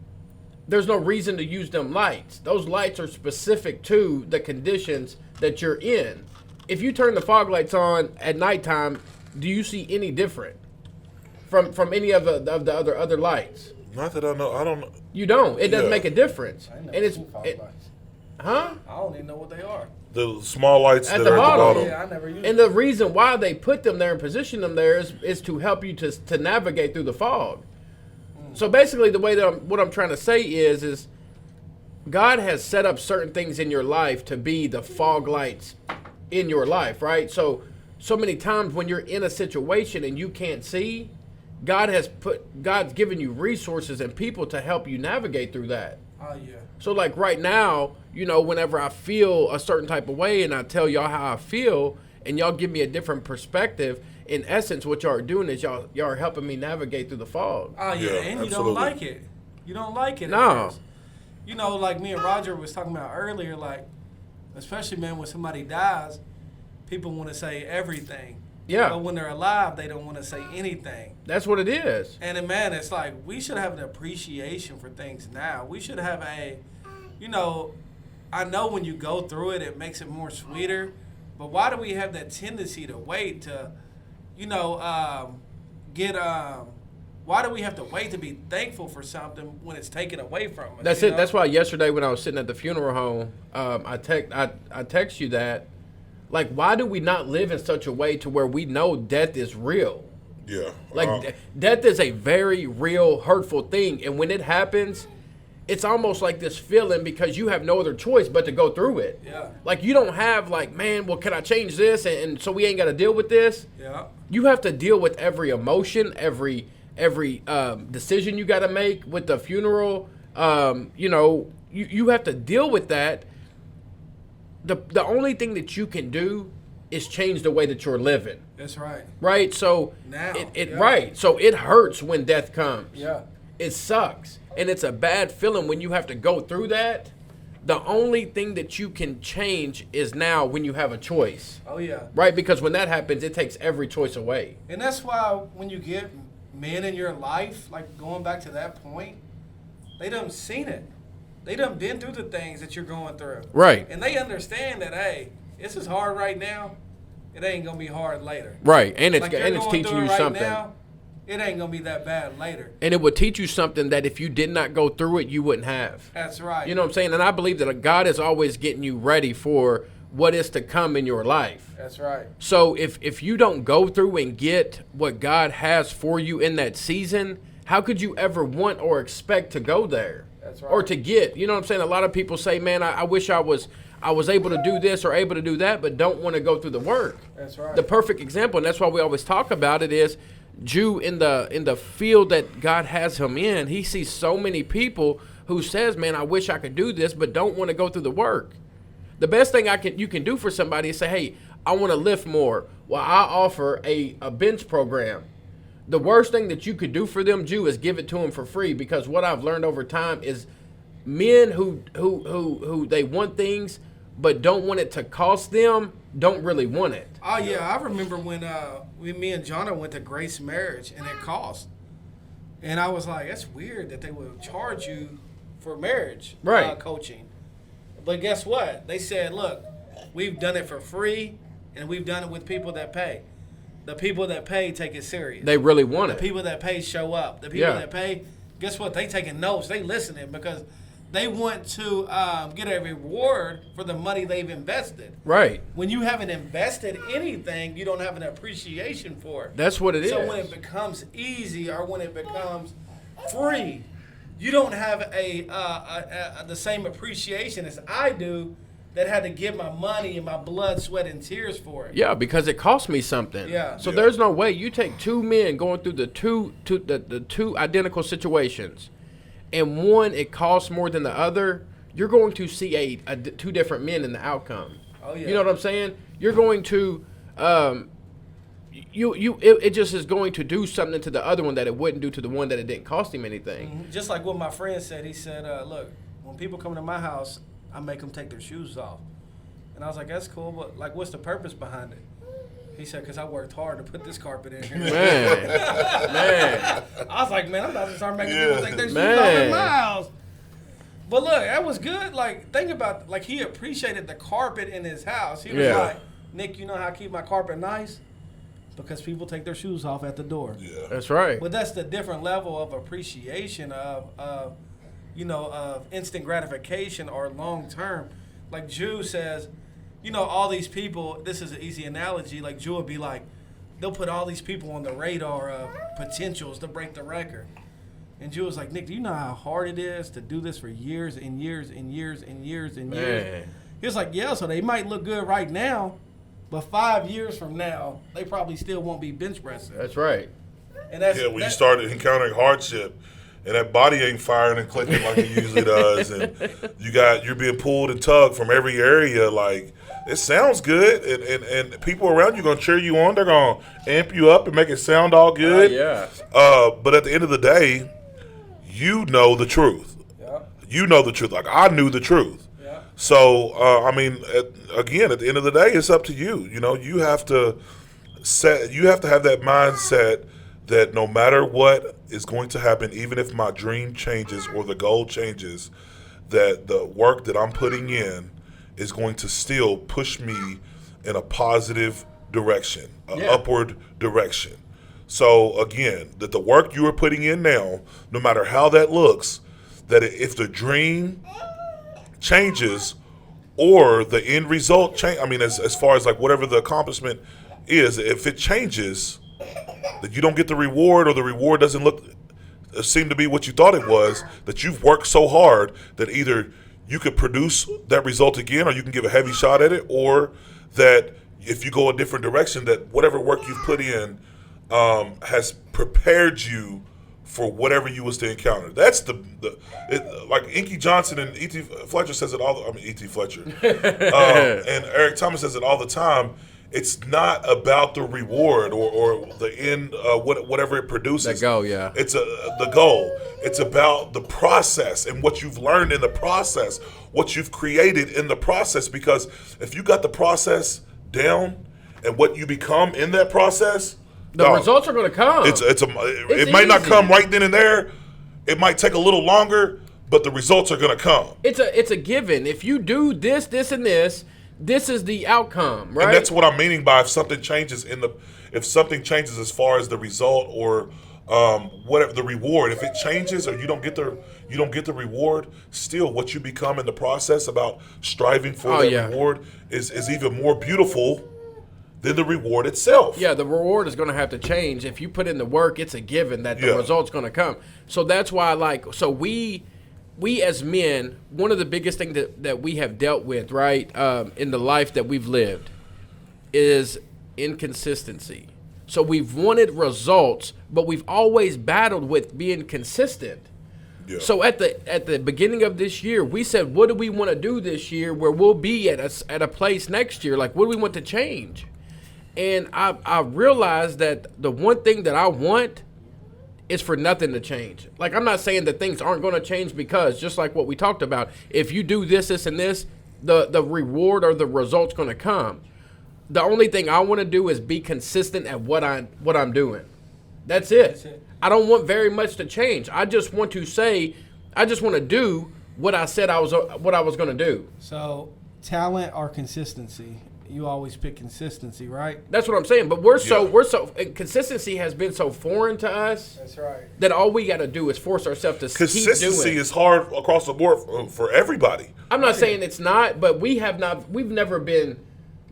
there's no reason to use them lights. Those lights are specific to the conditions that you're in. If you turn the fog lights on at nighttime, do you see any different from any of the other lights? Not that I know. I don't know. You don't. It doesn't make a difference. I ain't And never it's seen fog lights. huh? I don't even know what they are. The small lights At that the are at the bottom. bottom. Yeah, I never used And it. the reason why they put them there and position them there is to help you to navigate through the fog. So basically, the way that what I'm trying to say is God has set up certain things in your life to be the fog lights in your life, right? So many times when you're in a situation and you can't see, God's given you resources and people to help you navigate through that. Oh, yeah. So like right now, whenever I feel a certain type of way and I tell y'all how I feel and y'all give me a different perspective, in essence, what y'all are doing is y'all are helping me navigate through the fog. Oh, yeah, Yeah, and you absolutely. don't like it. You don't like it. at No. first. Like me and Roger was talking about earlier, like, especially, man, when somebody dies, people want to say everything. Yeah. But when they're alive, they don't want to say anything. That's what it is. And then, man, it's like we should have an appreciation for things now. We should have I know when you go through it, it makes it more sweeter. But why do we have that tendency to wait to, why do we have to wait to be thankful for something when it's taken away from us? That's it. That's why yesterday when I was sitting at the funeral home, I text you that. Like, why do we not live in such a way to where we know death is real? Yeah. Like, death is a very real, hurtful thing. And when it happens, it's almost like this feeling because you have no other choice but to go through it. Yeah. Like, you don't have, like, man, well, can I change this? And so we ain't got to deal with this. Yeah. You have to deal with every emotion, every decision you got to make with the funeral. You have to deal with that. The only thing that you can do is change the way that you're living. That's right. Right? So Now, it yeah. right. So it hurts when death comes. Yeah. It sucks. And it's a bad feeling when you have to go through that. The only thing that you can change is now when you have a choice. Oh, yeah. Right? Because when that happens, it takes every choice away. And that's why when you get men in your life, like going back to that point, they done seen it. They done been through the things that you're going through. Right. And they understand that, hey, this is hard right now. It ain't going to be hard later. Right. And it's Like and it's teaching you something. Now, it ain't going to be that bad later. And it would teach you something that if you did not go through it, you wouldn't have. That's right. You know what I'm saying? And I believe that God is always getting you ready for what is to come in your life. That's right. So if you don't go through and get what God has for you in that season, how could you ever want or expect to go there? That's right. Or to get, you know what I'm saying? A lot of people say, man, I wish I was able to do this or able to do that, but don't want to go through the work. That's right. The perfect example, and that's why we always talk about it, is Jew in the field that God has him in. He sees so many people who says, man, I wish I could do this, but don't want to go through the work. The best thing you can do for somebody is say, hey, I want to lift more. Well, I offer a bench program. The worst thing that you could do for them, Jew, is give it to them for free, because what I've learned over time is men who they want things but don't want it to cost them don't really want it. Oh, yeah. I remember when me and Jonna went to Grace Marriage, and it cost. And I was like, that's weird that they would charge you for marriage coaching. But guess what? They said, look, we've done it for free, and we've done it with people that pay. The people that pay take it serious. They really want it. The people that pay show up. The people that pay, guess what? They taking notes. They listening because they want to get a reward for the money they've invested. Right. When you haven't invested anything, you don't have an appreciation for it. That's what it is. So when it becomes easy or when it becomes free, you don't have the same appreciation as I do that had to give my money and my blood, sweat, and tears for it. Yeah, because it cost me something. Yeah. So there's no way you take two men going through the two identical situations, and one it costs more than the other. You're going to see two different men in the outcome. Oh yeah. You know what I'm saying? You're going to it just is going to do something to the other one that it wouldn't do to the one that it didn't cost him anything. Mm-hmm. Just like what my friend said. He said, look, when people come to my house, I make them take their shoes off. And I was like, that's cool, but like, what's the purpose behind it? He said, because I worked hard to put this carpet in here. Man. I was like, man, I'm about to start making people take their shoes off in my house. But look, that was good. Like, think about, like, he appreciated the carpet in his house. He was like, Nick, you know how I keep my carpet nice? Because people take their shoes off at the door. Yeah. That's right. But that's the different level of appreciation of instant gratification or long term. Like Jew says, all these people, this is an easy analogy, like Jew would be like, they'll put all these people on the radar of potentials to break the record. And Jew was like, Nick, do you know how hard it is to do this for years and years and years and years and years? He was like, yeah, so they might look good right now, but 5 years from now, they probably still won't be bench pressing. That's right. And that's, when you start encountering hardship, and that body ain't firing and clicking like it usually does, and you're being pulled and tugged from every area. Like, it sounds good, and people around you gonna cheer you on. They're gonna amp you up and make it sound all good. But at the end of the day, you know the truth. Yeah. You know the truth. Like, I knew the truth. Yeah. So again, at the end of the day, it's up to you. You have to have that mindset that no matter what is going to happen, even if my dream changes or the goal changes, that the work that I'm putting in is going to still push me in a positive direction, an upward direction. So again, that the work you are putting in now, no matter how that looks, that if the dream changes or the end result change, as far as like whatever the accomplishment is, if it changes, that you don't get the reward or the reward doesn't seem to be what you thought it was, that you've worked so hard that either you could produce that result again or you can give a heavy shot at it, or that if you go a different direction, that whatever work you've put in has prepared you for whatever you was to encounter. That's like Inky Johnson and E.T. Fletcher says it all. E.T. Fletcher and Eric Thomas says it all the time. it's not about the reward or the end, whatever it produces. That goal, yeah. It's the goal. It's about the process and what you've learned in the process, what you've created in the process. Because if you got the process down and what you become in that process, the results are going to come. It might not come right then and there. It might take a little longer, but the results are going to come. It's a given. If you do this, this, and this is the outcome, right? And that's what I'm meaning by if something changes as far as the result or whatever the reward. If it changes or you don't get the reward, still what you become in the process about striving for reward is even more beautiful than the reward itself. Yeah, the reward is going to have to change. If you put in the work, it's a given that the result's going to come. So that's why, we as men, one of the biggest things that we have dealt with, right, in the life that we've lived is inconsistency. So we've wanted results, but we've always battled with being consistent. Yeah. So at the beginning of this year, we said, what do we want to do this year where we'll be at a place next year? Like, what do we want to change? And I realized that the one thing that I want is for nothing to change. Like, I'm not saying that things aren't going to change, because just like what we talked about, if you do this, this, and this, the reward or the result's going to come. The only thing I want to do is be consistent at what I'm doing. That's it. I don't want very much to change. I just want to do what I said I was going to do. So, talent or consistency? You always pick consistency, right? That's what I'm saying. But consistency has been so foreign to us. That's right. That all we got to do is force ourselves to keep doing. Consistency is hard across the board for everybody. I'm not saying it's not, but we've never been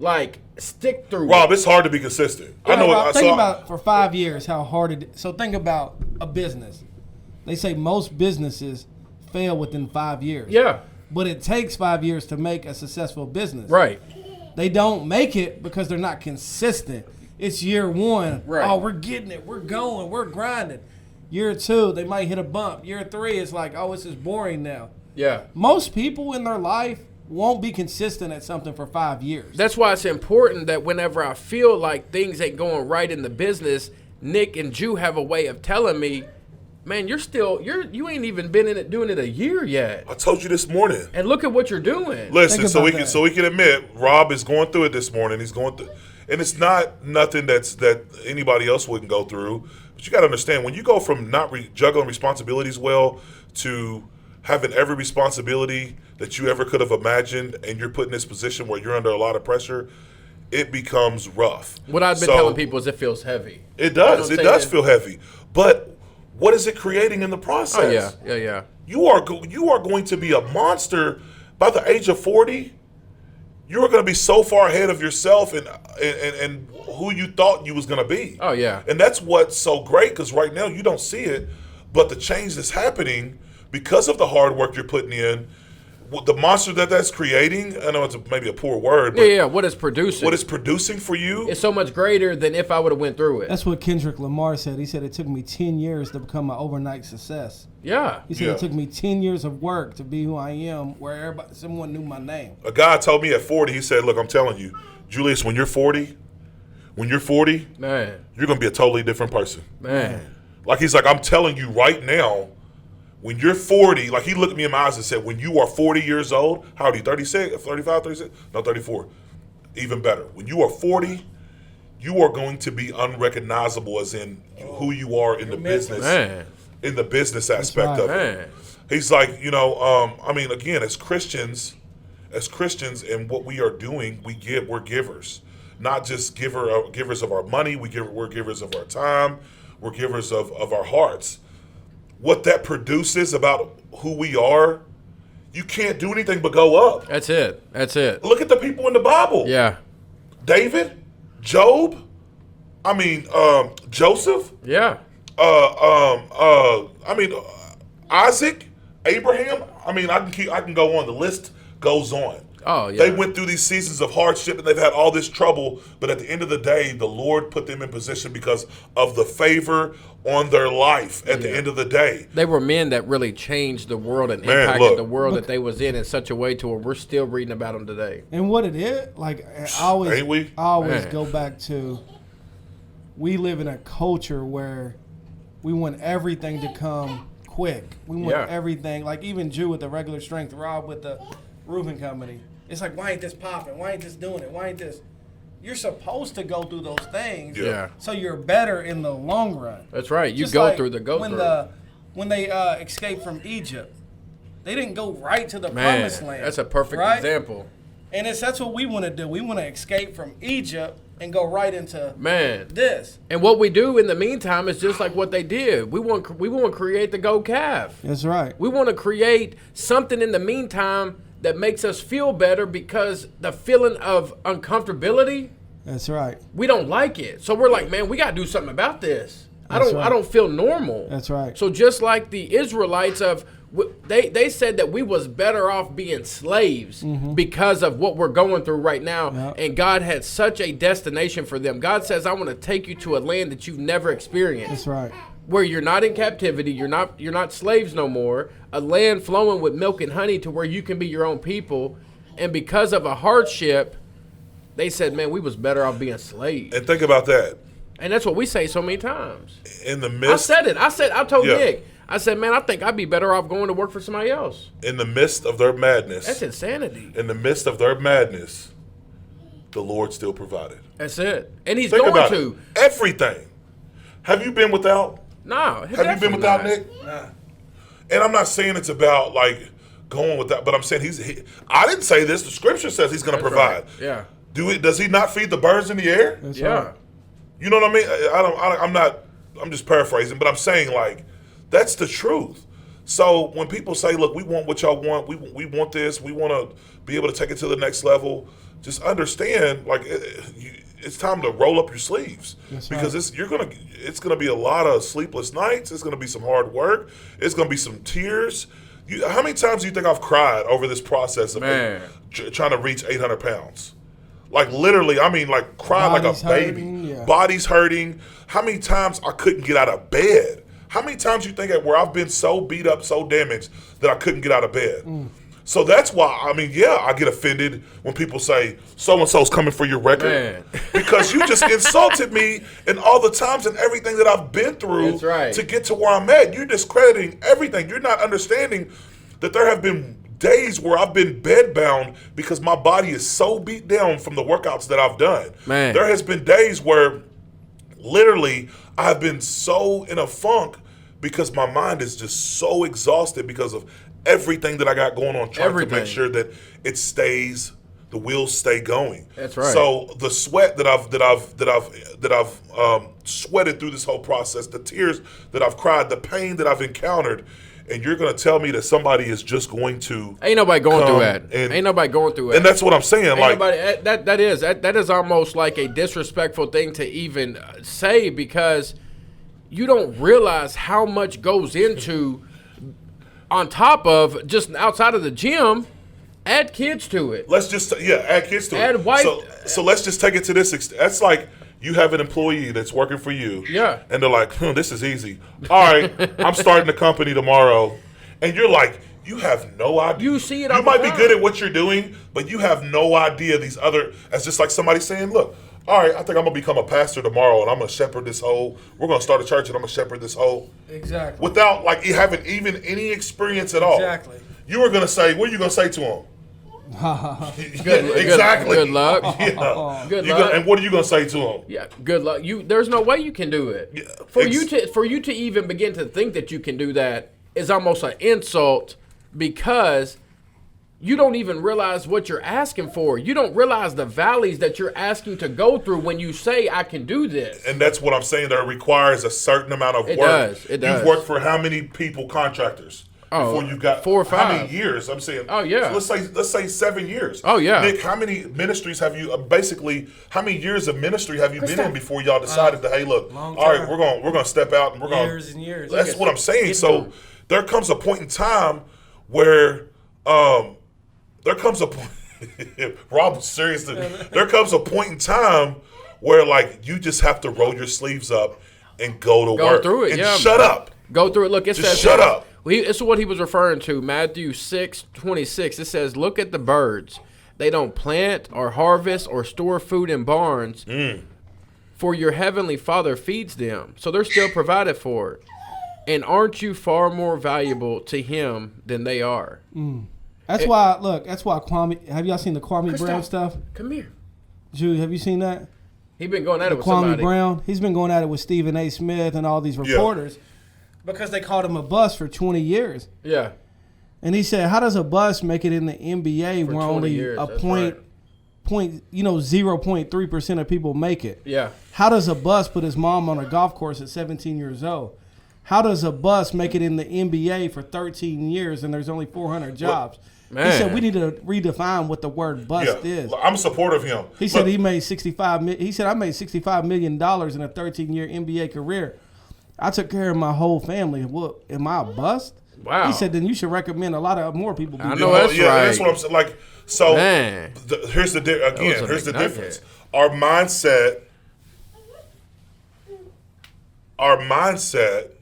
like stick through. Rob, it's hard to be consistent. I know. Think about for 5 years how hard it is. So think about a business. They say most businesses fail within 5 years. Yeah. But it takes 5 years to make a successful business. Right. They don't make it because they're not consistent. It's year one. Right. Oh, we're getting it. We're going. We're grinding. Year two, they might hit a bump. Year three, it's like, oh, this is boring now. Yeah. Most people in their life won't be consistent at something for 5 years. That's why it's important that whenever I feel like things ain't going right in the business, Nick and Jew have a way of telling me, man, you ain't even been in it doing it a year yet. I told you this morning. And look at what you're doing. Listen, so we can admit Rob is going through it this morning. He's going through, and it's not nothing that anybody else wouldn't go through. But you got to understand, when you go from not juggling responsibilities well to having every responsibility that you ever could have imagined, and you're put in this position where you're under a lot of pressure, it becomes rough. What I've been telling people is it feels heavy. It does. It does feel heavy. But what is it creating in the process? Oh, yeah. You are going to be a monster by the age of 40. You are going to be so far ahead of yourself and who you thought you was going to be. Oh, yeah. And that's what's so great, because right now you don't see it, but the change that's happening because of the hard work you're putting in, the monster that's creating, I know it's maybe a poor word, but what it's producing. What it's producing for you is so much greater than if I would have went through it. That's what Kendrick Lamar said. He said it took me 10 years to become an overnight success. Yeah. He said it took me 10 years of work to be who I am, where someone knew my name. A guy told me at 40, he said, look, I'm telling you, Julius, when you're 40, man, you're going to be a totally different person. Man. Like, he's like, I'm telling you right now, when you're 40, like, he looked me in my eyes and said, when you are 40 years old, how old are you, 36, 35, 36? No, 34. Even better. When you are 40, you are going to be unrecognizable as in who you are in the business. Man. In the business aspect of it. He's like, I mean, again, as Christians and what we are doing, we're givers. Not just givers of our money, we're givers of our time, we're givers of our hearts. What that produces about who we are, you can't do anything but go up. That's it. Look at the people in the Bible. Yeah. David, Job, I mean, Joseph. Yeah. Isaac, Abraham. I mean, I can go on. The list goes on. Oh, yeah. They went through these seasons of hardship and they've had all this trouble, but at the end of the day, the Lord put them in position because of the favor on their life at the end of the day. They were men that really changed the world and Man, impacted look. the world that they was in such a way to where we're still reading about them today. And what it is, like I Ain't always we? Man. go back to, we live in a culture where we want everything to come quick. We want everything, like even Jew with the regular strength, Rob with the roofing company. It's like, why ain't this popping? Why ain't this doing it? Why ain't this? You're supposed to go through those things, Yeah. so you're better in the long run. That's right. You Just go like through the go when through. When they escaped from Egypt, they didn't go right to the Man, promised land. that's a perfect right? example. And that's what we want to do. We want to escape from Egypt and go right into Man. this. And what we do in the meantime is just like what they did. We want to create the gold calf. That's right. We want to create something in the meantime that makes us feel better because the feeling of uncomfortability, That's right. we don't like it. So we're like, man, we got to do something about this. I That's right. don't feel normal. That's right. So just like the Israelites they said that we was better off being slaves because of what we're going through right now. Yep. And God had such a destination for them. God says, I want to take you to a land that you've never experienced. That's right. Where you're not in captivity, you're not slaves no more, a land flowing with milk and honey to where you can be your own people. And because of a hardship, they said, man, we was better off being slaves. And think about that. And that's what we say so many times. In the midst, I told Yeah. Nick, I said, man, I think I'd be better off going to work for somebody else. in the midst of their madness, That's insanity. in the midst of their madness, the Lord still provided. That's it. And he's Think going about to. it. Everything. Have you been without? No. Have you been without, Nick? Nah. And I'm not saying it's about like going without, but I'm saying I didn't say this. The scripture says he's going to provide. Yeah. Does he not feed the birds in the air? That's Yeah. right. You know what I mean? I'm just paraphrasing, but I'm saying like, that's the truth. So when people say, look, we want what y'all want, we want this, we want to be able to take it to the next level, just understand, like, it's time to roll up your sleeves. That's because right. it's gonna be a lot of sleepless nights, it's gonna be some hard work, it's gonna be some tears. How many times do you think I've cried over this process of trying to reach 800 pounds? Like literally, I mean, like cry like Body's a baby. hurting, yeah. Body's hurting. How many times I couldn't get out of bed? How many times you think where I've been so beat up, so damaged that I couldn't get out of bed? So that's why, I mean, yeah, I get offended when people say, so-and-so's coming for your record. Man. Because you just insulted me and all the times and everything that I've been through That's right. to get to where I'm at. You're discrediting everything. You're not understanding that there have been days where I've been bedbound because my body is so beat down from the workouts that I've done. Man. There has been days where literally I've been so in a funk because my mind is just so exhausted because of everything that I got going on, trying to make sure that it stays, the wheels stay going. That's right. So the sweat that I've sweated through this whole process, the tears that I've cried, the pain that I've encountered, and you're going to tell me that somebody is just going to Ain't nobody going through come that. Ain't nobody going through that. And that's what I'm saying. Ain't Like, nobody, that is almost like a disrespectful thing to even say because you don't realize how much goes into on top of just outside of the gym. Add kids to it. let's just add kids to it. Add wife- So let's just take it to this extent. That's like you have an employee that's working for you. Yeah. And they're like, this is easy. All right, I'm starting the company tomorrow. And you're like, you have no idea. You see it You all might the be time. good at what you're doing, but you have no idea these other, it's just like somebody saying, look, all right, I think I'm going to become a pastor tomorrow and I'm going to shepherd this whole, we're going to start a church and I'm going to shepherd this whole. Exactly. Without like you having even any experience at all. Exactly. You were going to say, what are you going to say to him? Exactly. Good luck. Yeah. Good You luck. gonna- and what are you gonna say to him? Yeah, good luck. There's no way you can do it. Yeah, For you to even begin to think that you can do that is almost an insult because you don't even realize what you're asking for. You don't realize the valleys that you're asking to go through when you say I can do this. And that's what I'm saying. That requires a certain amount of It work. does. It does. You've worked for how many people, contractors? Oh, Before you got 4 or How 5. many years? I'm saying. Oh, yeah. So let's say 7 years. Oh, yeah. Nick, how many ministries have you? Basically, how many years of ministry have you been in that- before y'all decided to? Hey, look. All long right, time. we're gonna step out and we're gonna. Years and years. That's Look what at- I'm saying. get So through. there comes a point in time where there comes a point. Rob, seriously, there comes a point in time where like you just have to roll your sleeves up and go to work. Go through it, and yeah. shut up. Go through it. Look, it Just says shut up. It's what he was referring to. Matthew 6:26. It says, "Look at the birds; they don't plant or harvest or store food in barns, for your heavenly Father feeds them. So they're still provided for. And aren't you far more valuable to Him than they are?" That's why Kwame. Have y'all seen the Kwame Kristoff, Brown stuff? Come here. Jude, have you seen that? He been going at it with Kwame somebody. Brown. He's been going at it with Stephen A. Smith and all these reporters because they called him a bust for 20 years. Yeah. And he said, "How does a bust make it in the NBA For where 20 only years, a that's point, right. 0.3% of people make it? Yeah. How does a bust put his mom on a golf course at 17 years old? How does a bust make it in the NBA for 13 years and there's only 400 jobs?" Man. He said we need to redefine what the word bust is. I'm supportive of him. He said he made He said I made $65 million in a 13-year NBA career. I took care of my whole family. What, am I a bust? Wow. He said then you should recommend a lot of more people. Do I that. know that's right. That's what I'm saying. Like, so Man. here's the was a here's the big difference. nugget. Our mindset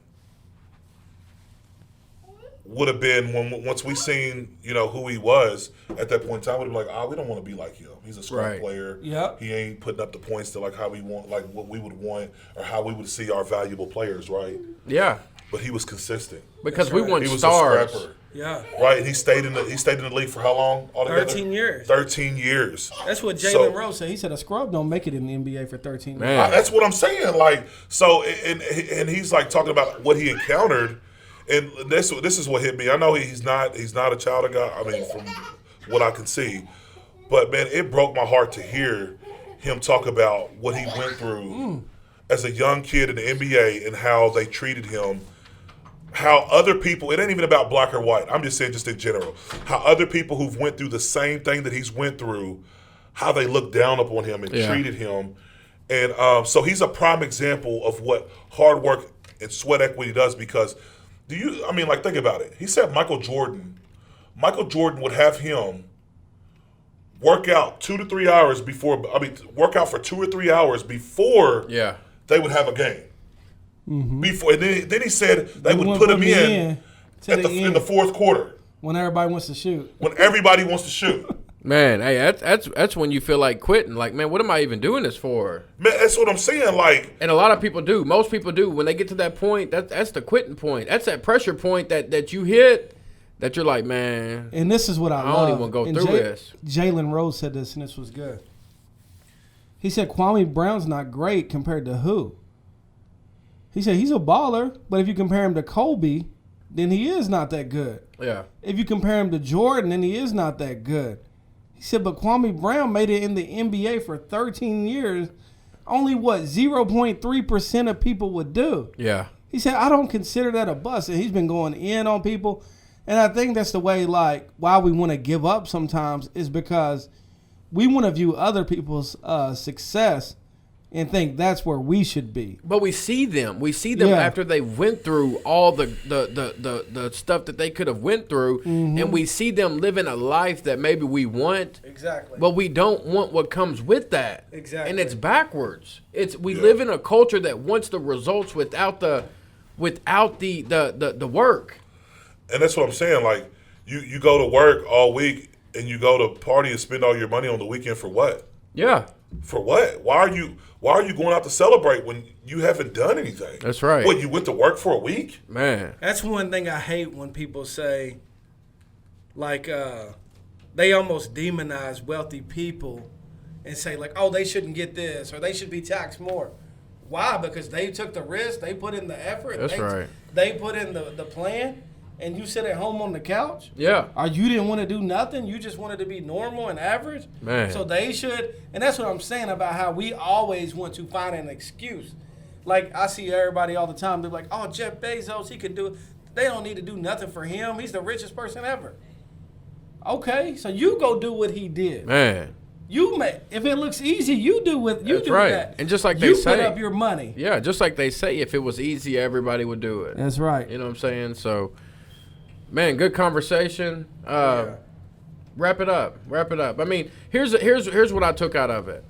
would have been once we seen who he was at that point in time, would have been like, we don't want to be like him. He's a scrub Right. player. Yep. He ain't putting up the points to like how we want, like what we would want, or how we would see our valuable players, right? Yeah. But he was consistent. Because we want He was stars. a scrapper, Yeah. right? And he stayed in the league for how long? Altogether? 13 years. 13 years. That's what So- Jaylen Rose said. He said a scrub don't make it in the NBA for 13 years. Man. That's what I'm saying. Like, so, and he's like talking about what he encountered, and this is what hit me. I know he's not a child of God. I mean, from what I can see, but man, it broke my heart to hear him talk about what he went through as a young kid in the NBA and how they treated him. How other people, it ain't even about black or white. I'm just saying, just in general, how other people who've went through the same thing that he's went through, how they looked down upon him and treated him. And so he's a prime example of what hard work and sweat equity does. Because think about it. He said Michael Jordan would have him work out 2 to 3 hours before. Work out for 2 or 3 hours before they would have a game. Before, and then he said they would put him in in the fourth quarter when everybody wants to shoot. when everybody wants to shoot. Man, hey, that's when you feel like quitting. Like, man, what am I even doing this for? Man, that's what I'm saying. Like, And a lot of people do. Most people do. When they get to that point, that's the quitting point. That's that pressure point that you hit that you're like, man. And this is what I don't love. even wanna go And through this. Jaylen Rose said this, and this was good. He said Kwame Brown's not great compared to who? He said he's a baller, but if you compare him to Kobe, then he is not that good. Yeah. If you compare him to Jordan, then he is not that good. He said, but Kwame Brown made it in the NBA for 13 years. Only 0.3% of people would do. Yeah. He said, I don't consider that a bust. And he's been going in on people. And I think that's the way, like, why we want to give up sometimes is because we want to view other people's success and think that's where we should be. But we see them. We see them after they went through all the stuff that they could have went through, and we see them living a life that maybe we want. Exactly. But we don't want what comes with that. Exactly. And it's backwards. We live in a culture that wants the results without the work. and that's what I'm saying. Like, you go to work all week and you go to party and spend all your money on the weekend for what? Yeah. For what? Why are you going out to celebrate when you haven't done anything? That's right. What, you went to work for a week? Man. That's one thing I hate when people say, like, they almost demonize wealthy people and say, like, oh, they shouldn't get this or they should be taxed more. Why? Because they took the risk, they put in the effort. That's right. They put in the plan, and you sit at home on the couch? Yeah. Or you didn't want to do nothing? You just wanted to be normal and average? Man. So they should, and that's what I'm saying about how we always want to find an excuse. Like, I see everybody all the time, they're like, oh, Jeff Bezos, he can do it. They don't need to do nothing for him. He's the richest person ever. Okay, so you go do what he did. Man. If it looks easy, you do what you That's do right. that. And just like you they say, put up your money. Yeah, just like they say, if it was easy, everybody would do it. That's right. You know what I'm saying? So, man, good conversation. Wrap it up. I mean, here's what I took out of it.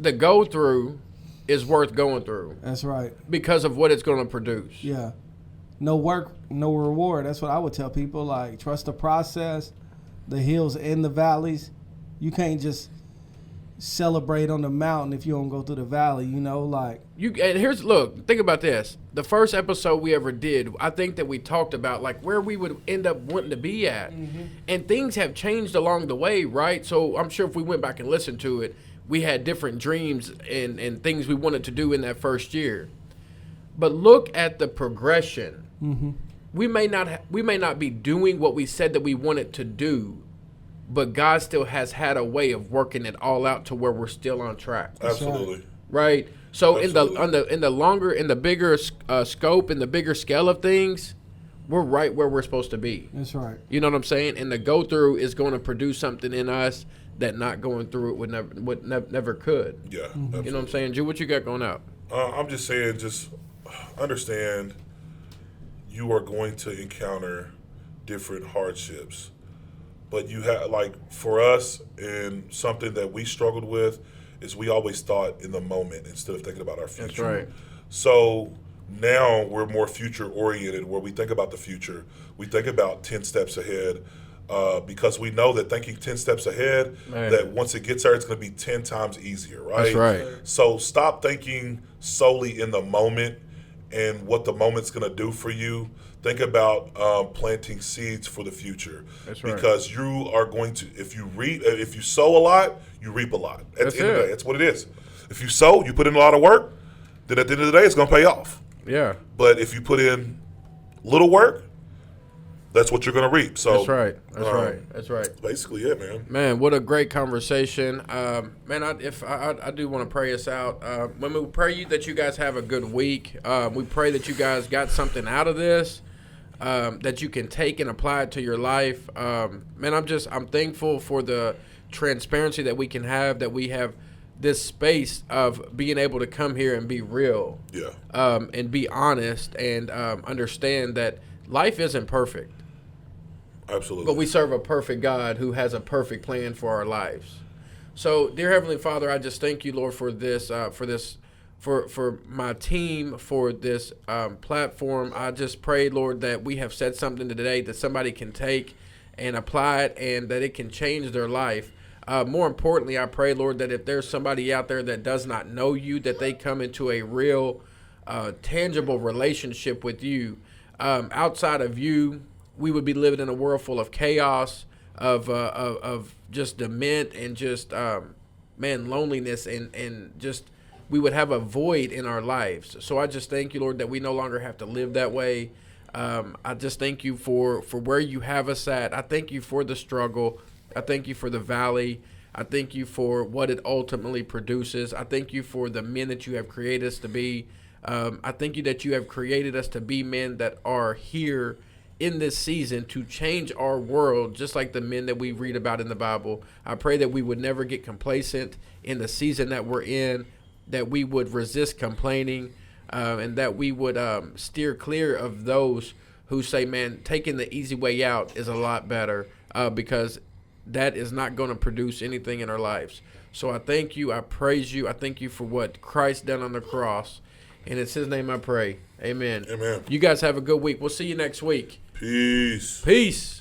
The go through is worth going through. That's right. Because of what it's going to produce. Yeah. No work, no reward. That's what I would tell people. Like, trust the process, the hills and the valleys. You can't just celebrate on the mountain if you don't go through the valley, like. Think about this. The first episode we ever did, I think that we talked about like where we would end up wanting to be at. Mm-hmm. And things have changed along the way, right? So I'm sure if we went back and listened to it, we had different dreams and things we wanted to do in that first year. But look at the progression. Mm-hmm. We may not be doing what we said that we wanted to do, but God still has had a way of working it all out to where we're still on track. Absolutely. Right. So Absolutely. in the bigger scope, in the bigger scale of things, we're right where we're supposed to be. That's right. You know what I'm saying? And the go through is going to produce something in us that not going through it would never could. Yeah. Mm-hmm. You know what I'm saying, Drew? What you got going out? I'm just saying, just understand you are going to encounter different hardships. But you have, like, for us, and something that we struggled with is we always thought in the moment instead of thinking about our future. That's right. So now we're more future oriented, where we think about the future. We think about 10 steps ahead because we know that thinking 10 steps ahead, that once it gets there, it's going to be 10 times easier, right? That's right. So stop thinking solely in the moment and what the moment's going to do for you. Think about planting seeds for the future. That's right. Because you are going to, if you sow a lot, you reap a lot. At the end of the day, that's what it is. If you sow, you put in a lot of work, then at the end of the day, it's going to pay off. Yeah. But if you put in little work, that's what you're going to reap. So that's right. That's right. That's basically it, man. Man, what a great conversation. Man, I do want to pray us out. When we pray that you guys have a good week. We pray that you guys got something out of this. That you can take and apply it to your life. Man, I'm thankful for the transparency that we can have, that we have this space of being able to come here and be real. Yeah. And be honest and understand that life isn't perfect. Absolutely. But we serve a perfect God who has a perfect plan for our lives. So, dear Heavenly Father, I just thank you, Lord, for this, for my team, for this platform. I just pray, Lord, that we have said something today that somebody can take and apply it and that it can change their life. More importantly, I pray, Lord, that if there's somebody out there that does not know you, that they come into a real, tangible relationship with you. Outside of you, we would be living in a world full of chaos, of just dement and just, loneliness and just we would have a void in our lives. So I just thank you, Lord, that we no longer have to live that way. I just thank you for where you have us at. I thank you for the struggle. I thank you for the valley. I thank you for what it ultimately produces. I thank you for the men that you have created us to be. I thank you that you have created us to be men that are here in this season to change our world, just like the men that we read about in the Bible. I pray that we would never get complacent in the season that we're in, that we would resist complaining, and that we would steer clear of those who say, man, taking the easy way out is a lot better, because that is not going to produce anything in our lives. So I thank you. I praise you. I thank you for what Christ done on the cross. And it's his name I pray. Amen. Amen. You guys have a good week. We'll see you next week. Peace. Peace.